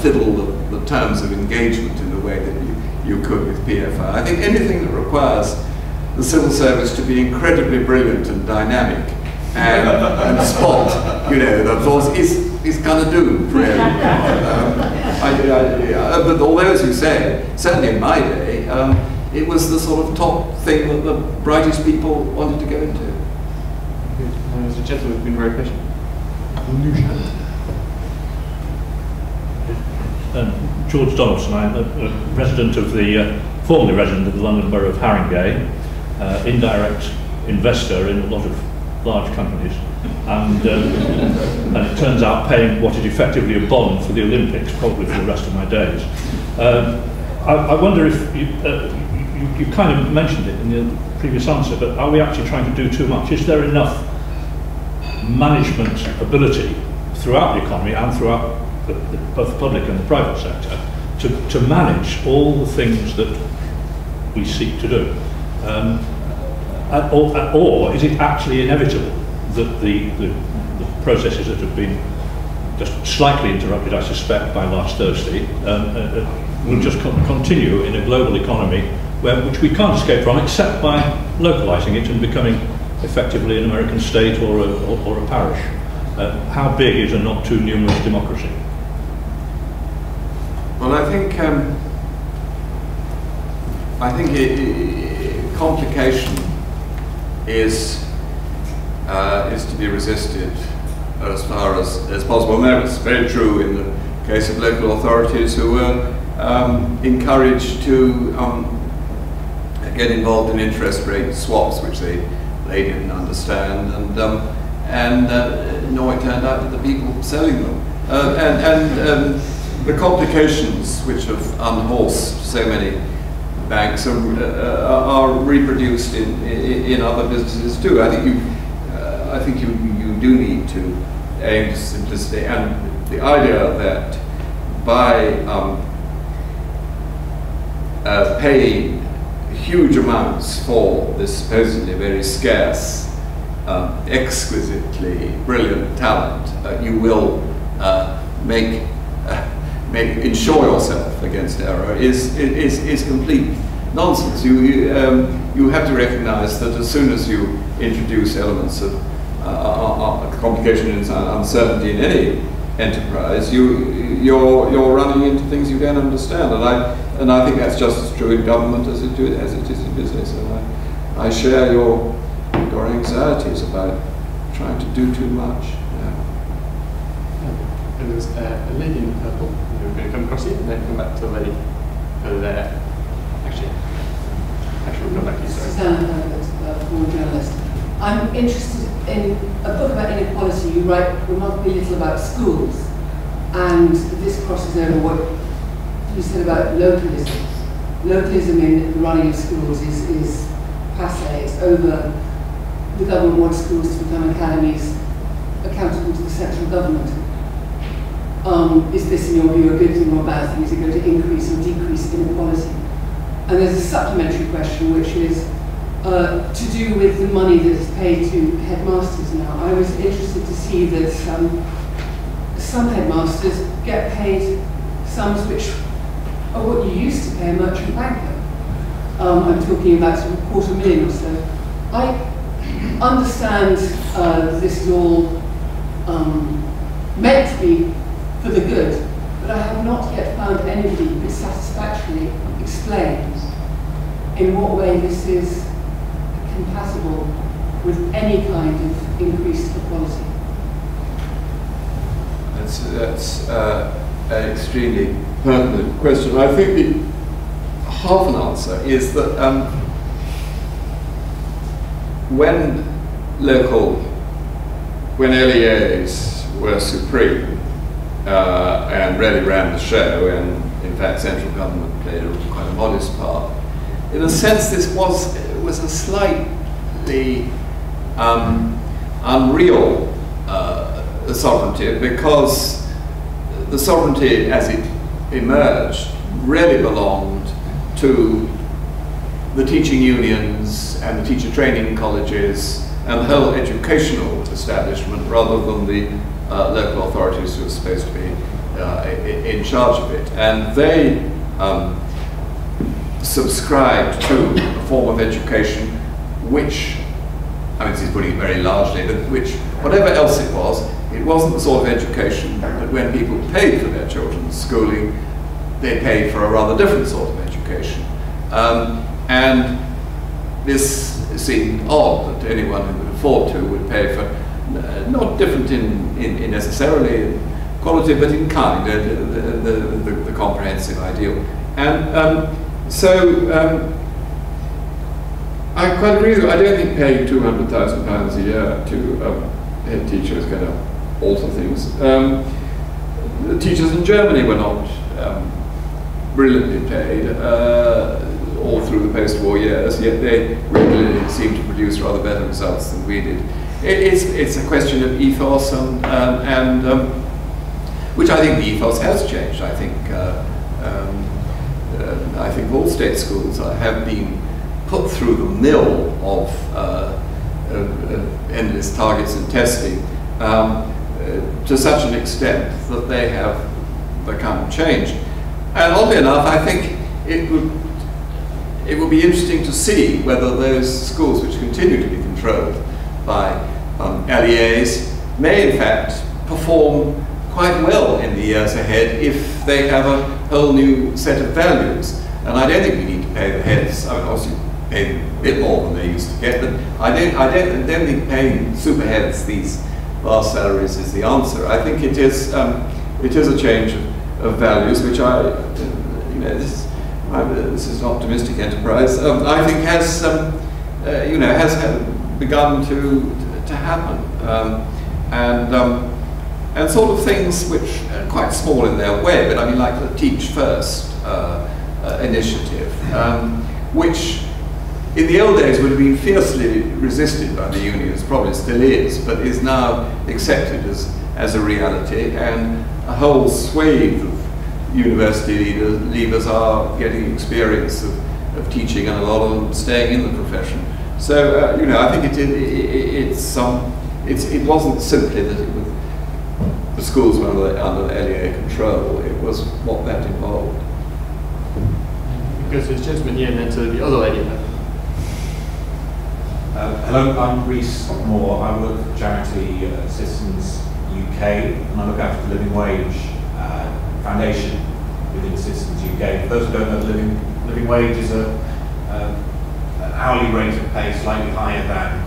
fiddle the terms of engagement in the way that you could with PFI. I think anything that requires the civil service to be incredibly brilliant and dynamic and spot, the flaws is kind of doomed, really. But although, as you say, certainly in my day, it was the sort of top thing that the brightest people wanted to go into. There's a gentleman who's been very patient. George Donaldson. I'm a resident of formerly resident of the London Borough of Haringey, indirect investor in a lot of large companies, and it turns out paying what is effectively a bond for the Olympics, probably for the rest of my days. I wonder if you kind of mentioned it in the previous answer, but are we actually trying to do too much? Is there enough management ability throughout the economy and throughout both the public and the private sector to manage all the things that we seek to do? Or is it actually inevitable that the processes that have been just slightly interrupted, I suspect, by last Thursday, will just continue in a global economy which we can't escape from except by localising it and becoming effectively an American state or a parish. How big is a not too numerous democracy? Well, I think complication is to be resisted as far as possible. Now, it's very true in the case of local authorities who were encouraged to get involved in interest rate swaps, which they didn't understand, and no, it turned out that the people selling them and the complications which have unhorsed so many banks are reproduced in other businesses too. I think you do need to aim to simplicity, and the idea that by paying huge amounts for this supposedly very scarce, exquisitely brilliant talent, you will insure yourself against error is complete nonsense. You have to recognise that as soon as you introduce elements of complication and uncertainty in any enterprise, you're running into things you don't understand, and I think that's just as true in government as it is in business. And I share your anxieties about trying to do too much. Yeah. And there's a lady in purple who we're going to come across you, and then come back to the lady over there. Actually, we'll come back to you. Sorry. Susanna Herbert, former journalist. I'm interested in a book about inequality. You write remarkably little about schools, and this crosses over what you said about localism. Localism in the running of schools is passé. It's over. The government wants schools to become academies accountable to the central government. Is this, in your view, a good thing or a bad thing? Is it going to increase or decrease inequality? And there's a supplementary question, which is to do with the money that is paid to headmasters now. I was interested to see that some headmasters get paid sums which are what you used to pay a merchant banker. I'm talking about sort of $250,000 or so. I understand this is all meant to be for the good, but I have not yet found anybody who could satisfactorily explain in what way this is compatible with any kind of increased equality. That's an extremely pertinent question. I think the half an answer is that when LEAs were supreme and really ran the show, and in fact central government played quite a modest part, in a sense this was a slightly unreal sovereignty, because the sovereignty as it emerged really belonged to the teaching unions and the teacher training colleges and the whole educational establishment, rather than the local authorities who were supposed to be in charge of it. And they subscribed to a form of education which, I mean, this is putting it very largely, but which, whatever else it wasn't the sort of education that when people paid for their children's schooling, they paid for a rather different sort of education. And this seemed odd that anyone who could afford to would pay for, not different in necessarily quality, but in kind, the comprehensive ideal. And I quite agree with you. I don't think paying £200,000 a year to a head teacher is going to alter things. The teachers in Germany were not brilliantly paid all through the post-war years, yet they regularly seem to produce rather better results than we did. It's a question of ethos, and which I think the ethos has changed. I think all state schools have been put through the mill of endless targets and testing. to such an extent that they have become changed. And oddly enough, I think it would be interesting to see whether those schools which continue to be controlled by alliés may in fact perform quite well in the years ahead if they have a whole new set of values. And I don't think we need to pay the heads. I mean, obviously pay a bit more than they used to get, but I don't think paying super heads these vast salaries is the answer. I think it is a change of values, which this is an optimistic enterprise. I think has begun to happen, and sort of things which are quite small in their way, but I mean like the Teach First initiative, which in the old days would have been fiercely resisted by the unions, probably still is, but is now accepted as a reality, and a whole swathe of university leavers are getting experience of teaching, and a lot of them staying in the profession. So I think it wasn't simply that the schools were under LEA control. It was what that involved. Go to this gentleman here and then to the other lady. Hello, I'm Rhys Moore. I work for charity Citizens UK, and I look after the Living Wage Foundation within Citizens UK. For those who don't know, the living wage is an hourly rate of pay slightly higher than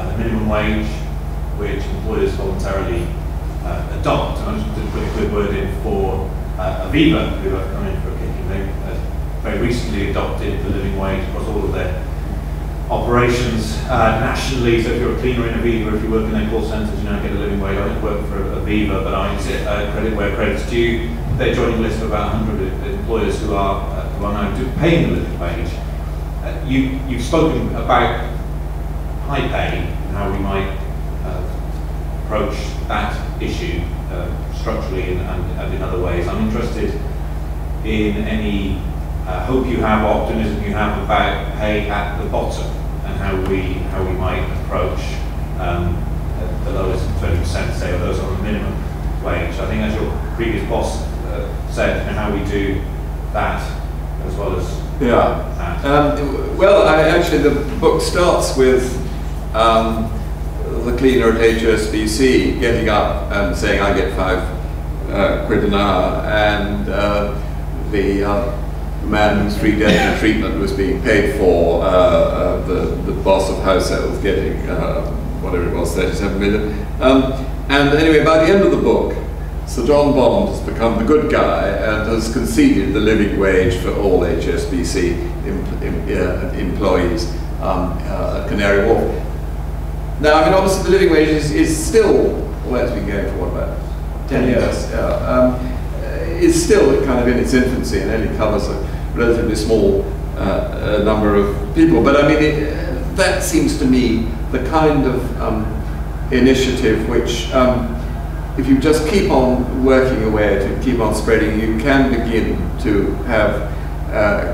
the minimum wage, which employers voluntarily adopt. And I just wanted to put a good word in for Aviva, who have come in for a kicking. They very recently adopted the living wage across all of their operations nationally. So if you're a cleaner in Aviva, if you work in their call centres, you now get a living wage. I don't work for Aviva, but I credit where credit's due. They're joining a list of about 100 employers who are now paying the living wage. You've spoken about high pay and how we might approach that issue structurally and in other ways. I'm interested in any hope you have, optimism you have about pay at the bottom, and how we might approach the lowest 20%, say, or those on the minimum wage. I think, as your previous boss said, and how we do that as well as that. Well, actually, the book starts with the cleaner at HSBC getting up and saying, "I get £5 an hour," and the man whose free dental treatment was being paid for, the boss of households getting whatever it was, 37 million. And anyway, by the end of the book, Sir John Bond has become the good guy and has conceded the living wage for all HSBC employees at Canary Wharf. Now, I mean, obviously the living wage is still, well, it's been going for what, about 10 years, is still kind of in its infancy and only covers a relatively small number of people. But I mean, that seems to me the kind of initiative which, if you just keep on working away to keep on spreading, you can begin to have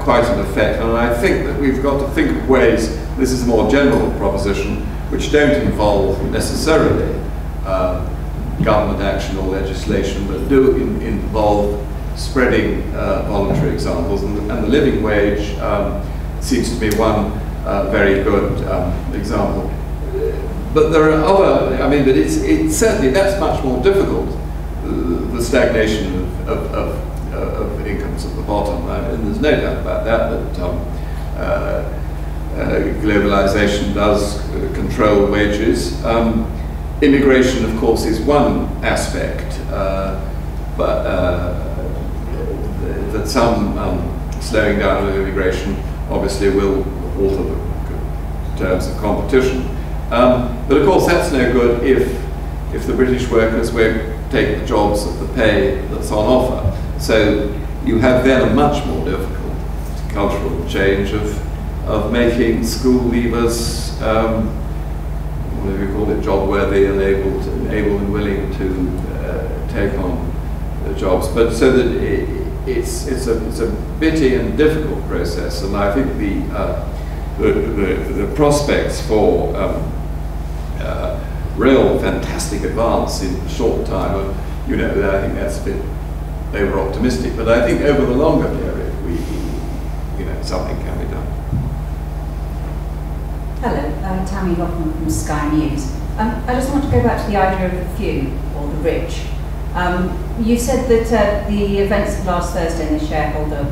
quite an effect. And I think that we've got to think of ways, this is a more general proposition, which don't involve necessarily government action or legislation, but do involve spreading voluntary examples. And the living wage seems to be one very good example. But there are other, I mean, but it's certainly, that's much more difficult, the stagnation of incomes at the bottom. And there's no doubt about that, globalization does control wages. Immigration, of course, is one aspect, but that some slowing down of immigration obviously will alter the terms of competition. But of course, that's no good if the British workers won't take the jobs at the pay that's on offer. So you have then a much more difficult cultural change of making school leavers, whatever you call it, job worthy and able and willing to take on the jobs. But so that it's a bitty and difficult process, and I think the prospects for real fantastic advance in a short time. You know, I think that's a bit over-optimistic, but I think over the longer period, something can be done. Hello, Tammy Hoffman from Sky News. I just want to go back to the idea of the few, or the rich. You said that the events of last Thursday in the shareholder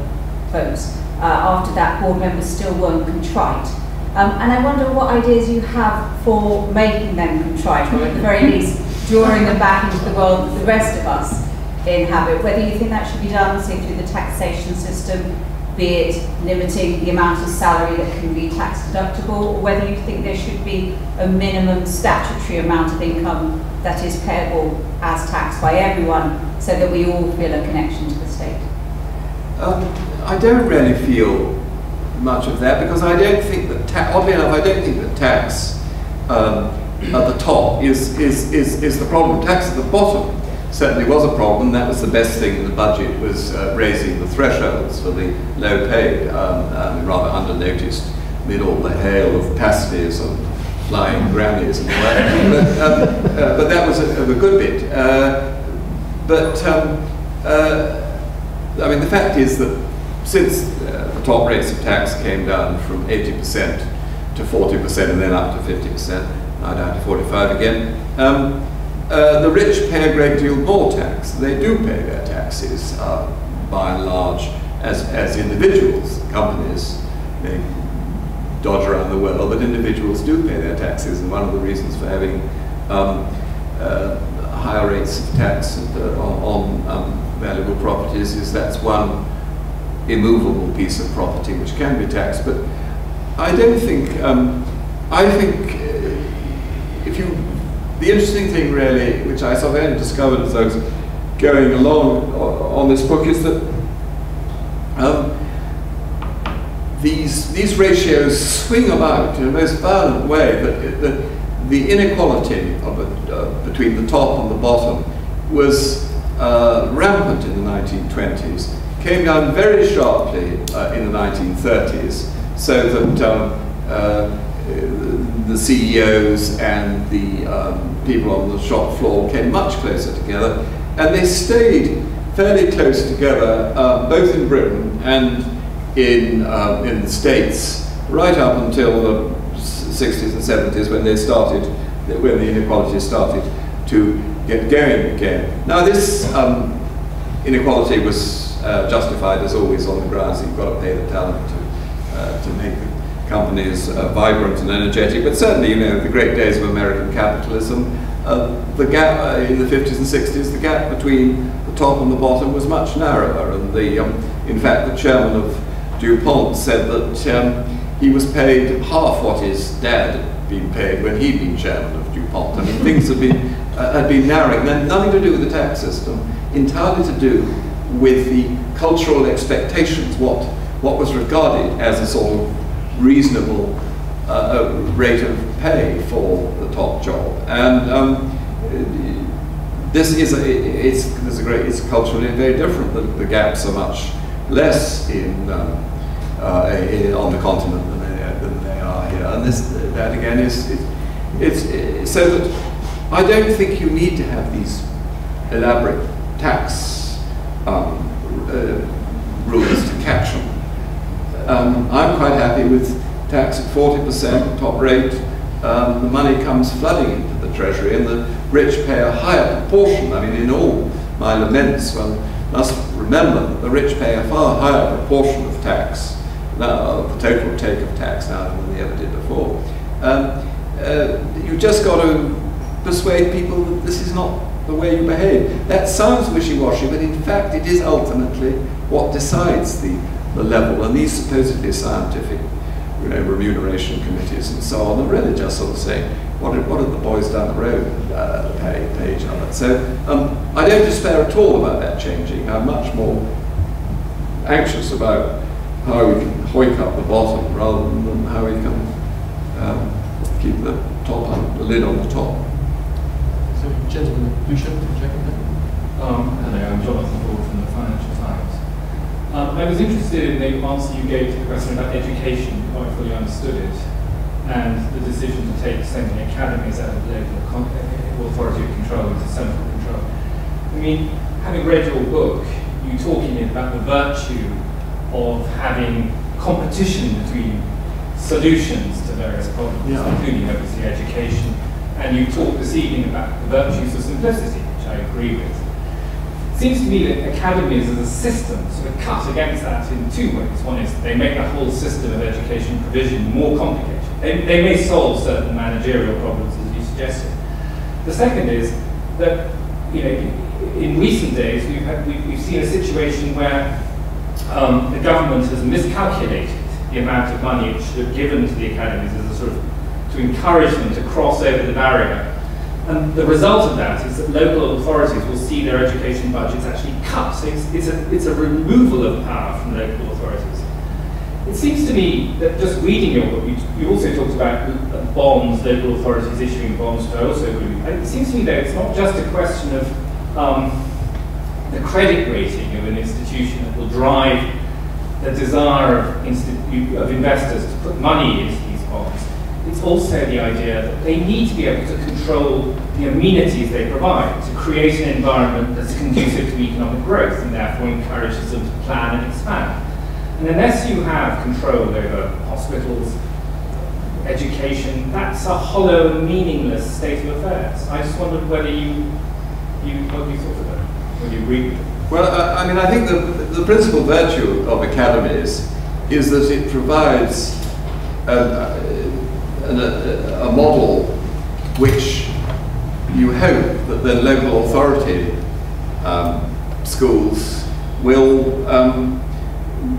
votes, after that, board members still weren't contrite. And I wonder what ideas you have for making them contrite, or at the very least, drawing them back into the world that the rest of us inhabit. Whether you think that should be done, say, through the taxation system, be it limiting the amount of salary that can be tax deductible, or whether you think there should be a minimum statutory amount of income that is payable as tax by everyone, so that we all feel a connection to the state. I don't really feel much of that, because I don't think that, oddly enough, I don't think that tax at the top is the problem. Tax at the bottom certainly was a problem. That was the best thing in the budget, was raising the thresholds for the low paid, rather under-noticed amid all the hail of pasties and flying grannies and all that. But that was a good bit. I mean, the fact is that since the top rates of tax came down from 80% to 40% and then up to 50%, now down to 45 again, the rich pay a great deal more tax. They do pay their taxes, by and large, as individuals. Companies may dodge around the world, but individuals do pay their taxes, and one of the reasons for having higher rates of tax on valuable properties is that's one immovable piece of property which can be taxed. But I don't think, I think the interesting thing really, which I sort of only discovered as I was going along on this book, is that these ratios swing about in a most violent way. That the inequality between the top and the bottom was rampant in the 1920s, came down very sharply in the 1930s, so that the CEOs and the people on the shop floor came much closer together, and they stayed fairly close together, both in Britain and in the States, right up until the 60s and 70s, when they started, when the inequality started to get going again. Now, this inequality was justified, as always, on the grounds that you've got to pay the talent to make companies vibrant and energetic. But certainly, you know, the great days of American capitalism, the gap in the 50s and 60s, the gap between the top and the bottom was much narrower. And in fact, the chairman of DuPont said that he was paid half what his dad had been paid when he'd been chairman of DuPont. I mean, things had been narrowing. Then nothing to do with the tax system, entirely to do with the cultural expectations, what was regarded as a sort of reasonable rate of pay for the top job. And this is it's culturally very different. The gaps are much less on the continent than they are here. And that again it's so that I don't think you need to have these elaborate tax rules to catch them. I'm quite happy with tax at 40%, top rate. The money comes flooding into the treasury, and the rich pay a higher proportion. I mean, in all my laments, one must remember that the rich pay a far higher proportion of tax, the total take of tax now than they ever did before. You've just got to persuade people that this is not the way you behave. That sounds wishy-washy, but in fact it is ultimately what decides the level. And these supposedly scientific, you know, remuneration committees and so on are really just sort of saying, what did the boys down the road pay each other? So I don't despair at all about that changing. I'm much more anxious about how we can hoik up the bottom rather than how we can keep the top on, the lid on the top. So, gentlemen, blue shirt, hello, I'm Jonathan Ford from the Financial Times. I was interested in the answer you gave to the question about education, how I fully understood it. and the decision to take sending academies out of local authority control into central control. I mean, having read your book, you talking about the virtue of having competition between solutions to various problems, including obviously education, and you talked this evening about the virtues of simplicity, which I agree with. It seems to me that academies as a system sort of cut against that in two ways. One is they make the whole system of education provision more complicated. They may solve certain managerial problems, as you suggested. The second is that, you know, in recent days we've seen a situation where the government has miscalculated the amount of money it should have given to the academies as a sort of to encourage them to cross over the barrier. And the result of that is that local authorities will see their education budgets actually cut. So it's a removal of power from local authorities. It seems to me that just reading your book, you also talked about bonds, local authorities issuing bonds, which I also agree with. It seems to me that it's not just a question of the credit rating of an institution that will drive the desire of investors to put money into these bonds. It's also the idea that they need to be able to control the amenities they provide, to create an environment that's conducive to economic growth and therefore encourages them to plan and expand. And unless you have control over hospitals, education, that's a hollow and meaningless state of affairs. I just wondered whether what you thought of that, whether you agree with it. Well, I mean, I think the principal virtue of academies is that it provides a model which you hope that the local authority schools will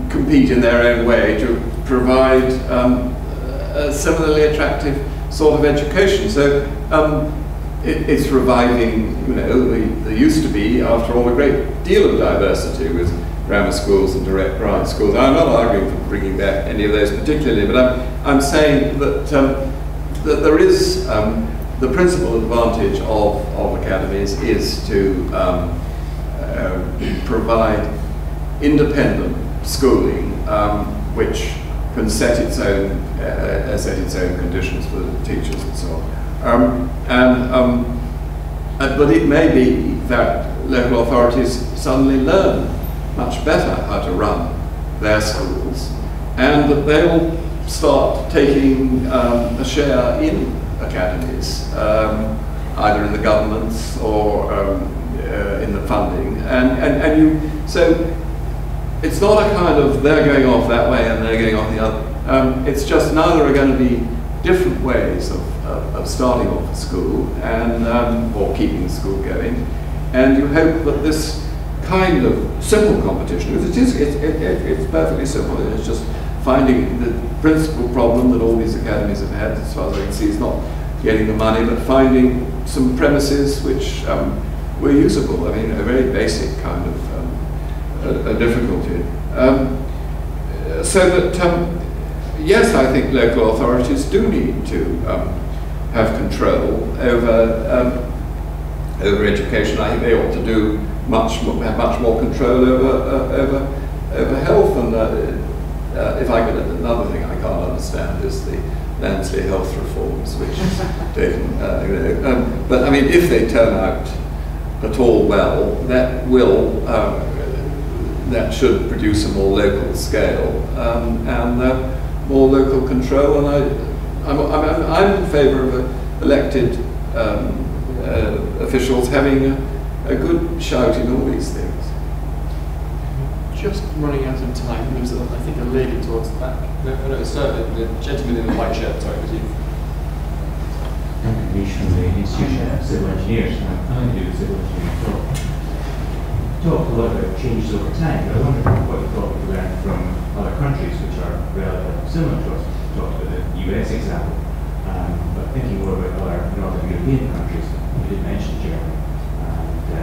compete in their own way to provide a similarly attractive sort of education. So it's reviving, you know, there used to be, after all, a great deal of diversity with grammar schools and direct grant schools. I'm not arguing for bringing back any of those particularly, but I'm saying that that there is the principal advantage of academies is to provide independent schooling which can set its own conditions for the teachers and so on. But it may be that local authorities suddenly learn much better how to run their schools, and that they'll start taking a share in academies, either in the governments or in the funding. So it's not a kind of they're going off that way and they're going off the other. It's just now there are going to be different ways of starting off a school and or keeping the school going, and you hope that this kind of simple competition, because it's perfectly simple. It's just finding the principal problem that all these academies have had, as far as I can see, is not getting the money, but finding some premises which were usable. I mean, a very basic kind of a difficulty. So that, yes, I think local authorities do need to have control over education. I think they ought to do have much more control over health. And if I could, another thing I can't understand is the Lansley health reforms, which taken. But I mean, if they turn out at all well, that should produce a more local scale and more local control. And I'm in favour of elected officials having a good shout in all these things. Just running out of time. There was, I think, a lady towards the back. No, sir, the gentleman in the white shirt. Sorry, was you? I'm from the Institution of Civil Engineers, and I'm to do civil engineering talk. Talked a lot about changes over time, but I wonder what you thought we learned from other countries which are relatively similar to us. We talked about the US example, but thinking more about other Northern European countries, we did mention Germany. And I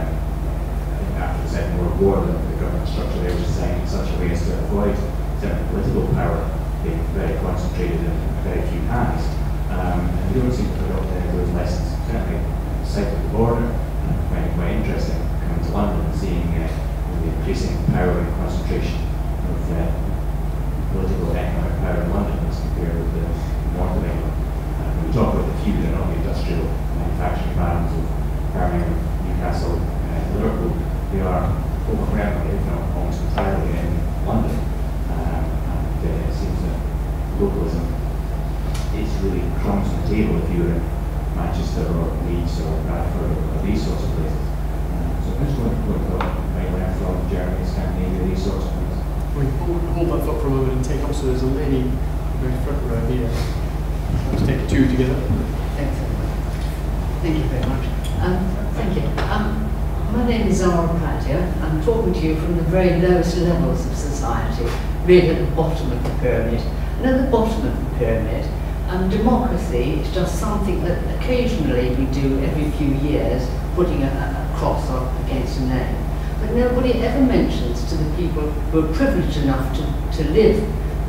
think after the Second World War, the government structure there was designed in such a way as to avoid certain political power being very concentrated in very few hands. And we don't seem to have adopted any of those lessons. Certainly, south of the border, I find it quite interesting coming to London and seeing the increasing power and concentration of political and economic power in London as compared with the north of England. talk about the few that are not the industrial manufacturing environments of Birmingham, Newcastle, Liverpool. They are overwhelmingly, if not almost entirely, in London. And it seems that localism is really crumbs on the table if you're in Manchester or Leeds or Bradford or these sorts of places. So I just wonder what you might learn from Germany, Scandinavia, these sorts of things. We hold that thought for a moment and take up. So there's a lady very front row here. Let's take two together. Thanks very much. Thank you very much. Thank you. My name is Zara Pratia. I'm talking to you from the very lowest levels of society, really at the bottom of the pyramid. And at the bottom of the pyramid, democracy is just something that occasionally we do every few years, putting a cross up against a name. But nobody ever mentions to the people who are privileged enough to live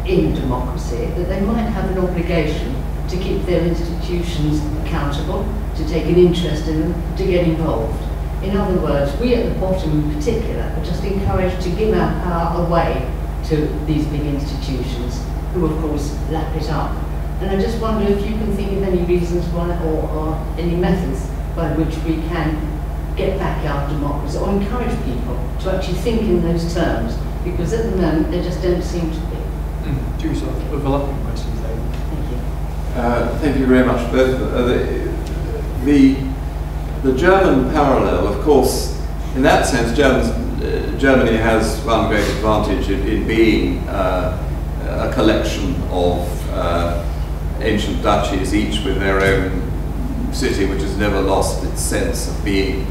in democracy that they might have an obligation to keep their institutions accountable, to take an interest in them, to get involved. In other words, we at the bottom in particular are just encouraged to give our power away to these big institutions, who of course lap it up. And I just wonder if you can think of any reasons why, or any methods by which we can get back our democracy, or encourage people to actually think in those terms, because at the moment they just don't seem to be. Two sort of overlapping questions there. Thank you. Thank you very much, both. The German parallel, of course, in that sense, Germany has one great advantage in being a collection of ancient duchies, each with their own city, which has never lost its sense of being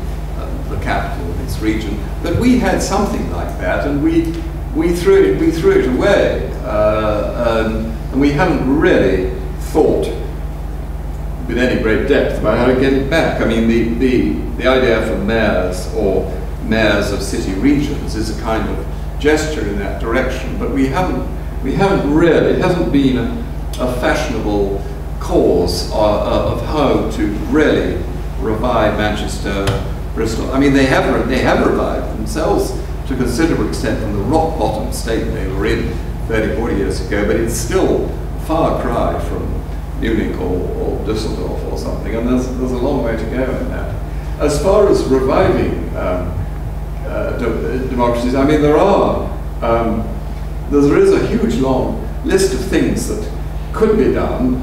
the capital of its region. But we had something like that, and we threw it away, and we haven't really thought with any great depth about how to get it back. I mean, the idea for mayors or mayors of city regions is a kind of gesture in that direction, but we haven't really. It hasn't been a fashionable cause of how to really revive Manchester, Bristol. I mean, they have revived themselves to a considerable extent from the rock bottom state they were in 30, 40 years ago, but it's still a far cry from Munich or Düsseldorf or something, and there's a long way to go in that. As far as reviving democracies, I mean, there is a huge long list of things that could be done.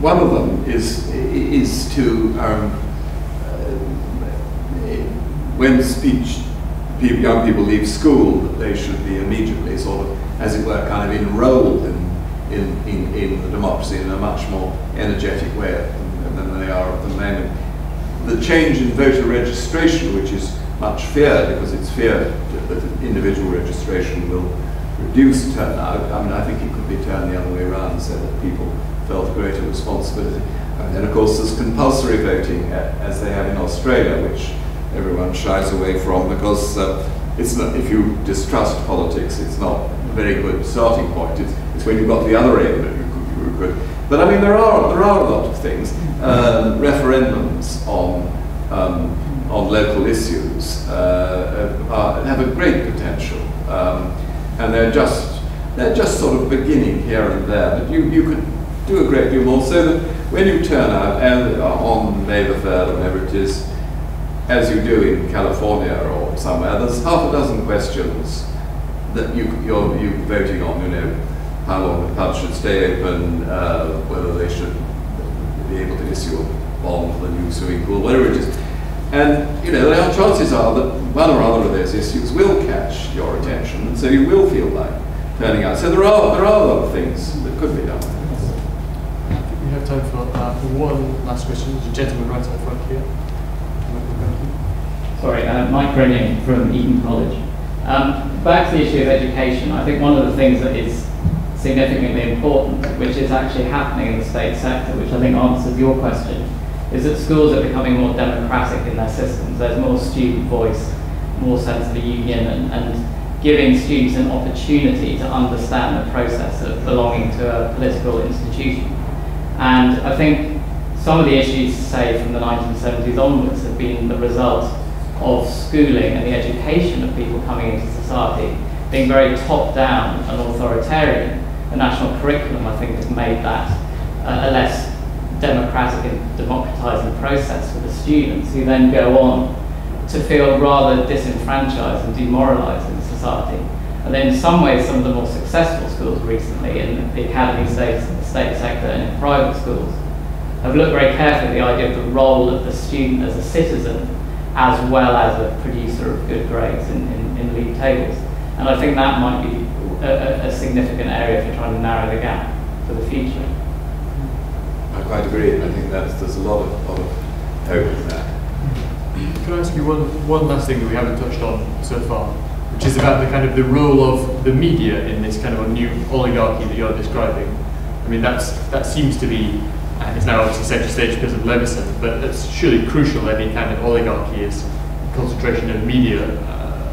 One of them is to when young people leave school, that they should be immediately sort of, as it were, kind of enrolled in the democracy in a much more energetic way than they are at the moment. The change in voter registration, which is much feared, because it's feared that individual registration will reduce turnout. I mean, I think it could be turned the other way around, so that people felt greater responsibility. And then, of course, there's compulsory voting, as they have in Australia, which everyone shies away from, because it's not, if you distrust politics, it's not a very good starting point. It's when you've got the other end that you could. But I mean, there are a lot of things. Referendums on local issues have a great potential, and they're just sort of beginning here and there. But you could do a great deal more, so that when you turn out and on May the 3rd, or whenever it is, as you do in California or somewhere, there's half a dozen questions that you're voting on. You know, how long the pub should stay open, whether they should be able to issue a bond for the new swimming pool, whatever it is. And you know, the chances are that one or other of those issues will catch your attention, and so you will feel like turning out. So there are a lot of things that could be done. I think we have time for one last question. There's a gentleman right at the front here. Sorry, Mike Renning from Eton College. Back to the issue of education, I think one of the things that is significantly important, which is actually happening in the state sector, which I think answers your question, is that schools are becoming more democratic in their systems. There's more student voice, more sense of a union, and giving students an opportunity to understand the process of belonging to a political institution. And I think some of the issues, say, from the 1970s onwards have been the result of schooling and the education of people coming into society being very top-down and authoritarian. The national curriculum, I think, has made that a less democratic and democratising process for the students, who then go on to feel rather disenfranchised and demoralised in society. And then in some ways, some of the more successful schools recently, in the academy state sector and in private schools, have looked very carefully at the idea of the role of the student as a citizen, as well as a producer of good grades in league tables. And I think that might be a significant area for trying to narrow the gap for the future. I quite agree. I think there's a lot of hope in that. Can I ask you one last thing that we haven't touched on so far, which is about the kind of the role of the media in this kind of a new oligarchy that you're describing? I mean, that seems to be, it's now obviously centre stage because of Levison, but that's surely crucial. Any kind of oligarchy is concentration of media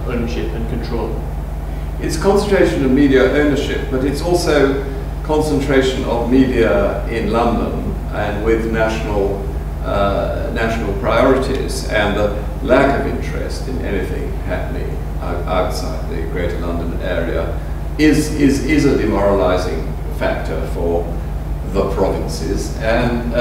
ownership and control. It's concentration of media ownership, but it's also concentration of media in London and with national priorities, and the lack of interest in anything happening outside the Greater London area is a demoralising factor for the provinces. And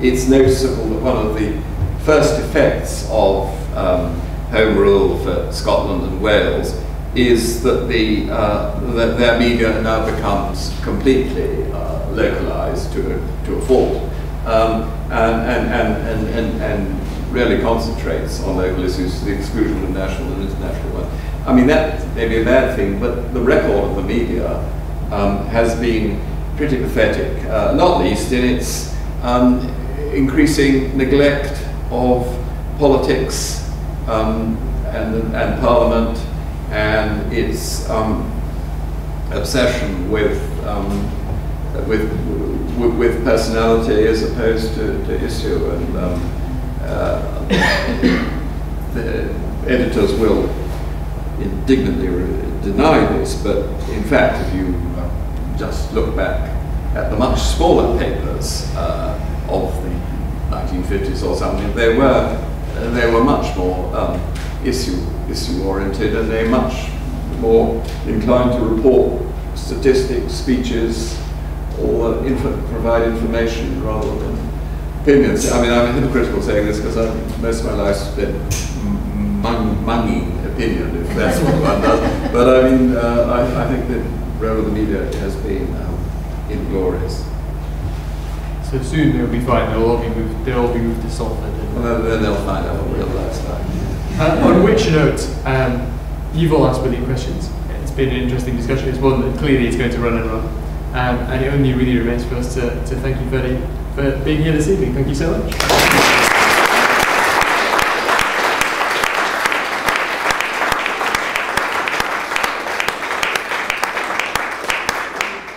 it's noticeable that one of the first effects of Home Rule for Scotland and Wales is that that their media now becomes completely localised to a fault, and really concentrates on local issues to the exclusion of national and international ones. I mean, that may be a bad thing, but the record of the media has been pretty pathetic, not least in its increasing neglect of politics and Parliament, and its obsession with personality as opposed to issue. And the editors will indignantly deny this, but in fact, if you just look back at the much smaller papers of the 1950s or something, they were much more issue-oriented, and they're much more inclined to report statistics, speeches, or provide information rather than opinions. I mean, I'm hypocritical saying this because most of my life spent munging opinion, if that's what one does. But I mean, I think the role of the media has been inglorious. So soon they'll be fine. They'll all be moved to Salford. Well, then they'll find out what real life's like. On which note, you've all asked brilliant questions. It's been an interesting discussion. It's one that clearly is going to run and run. And it only really remains for us to thank you, Ferdy, for being here this evening. Thank you so much.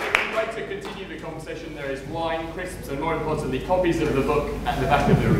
If you'd like to continue the conversation, there is wine, crisps, and more importantly, copies of the book at the back of the room.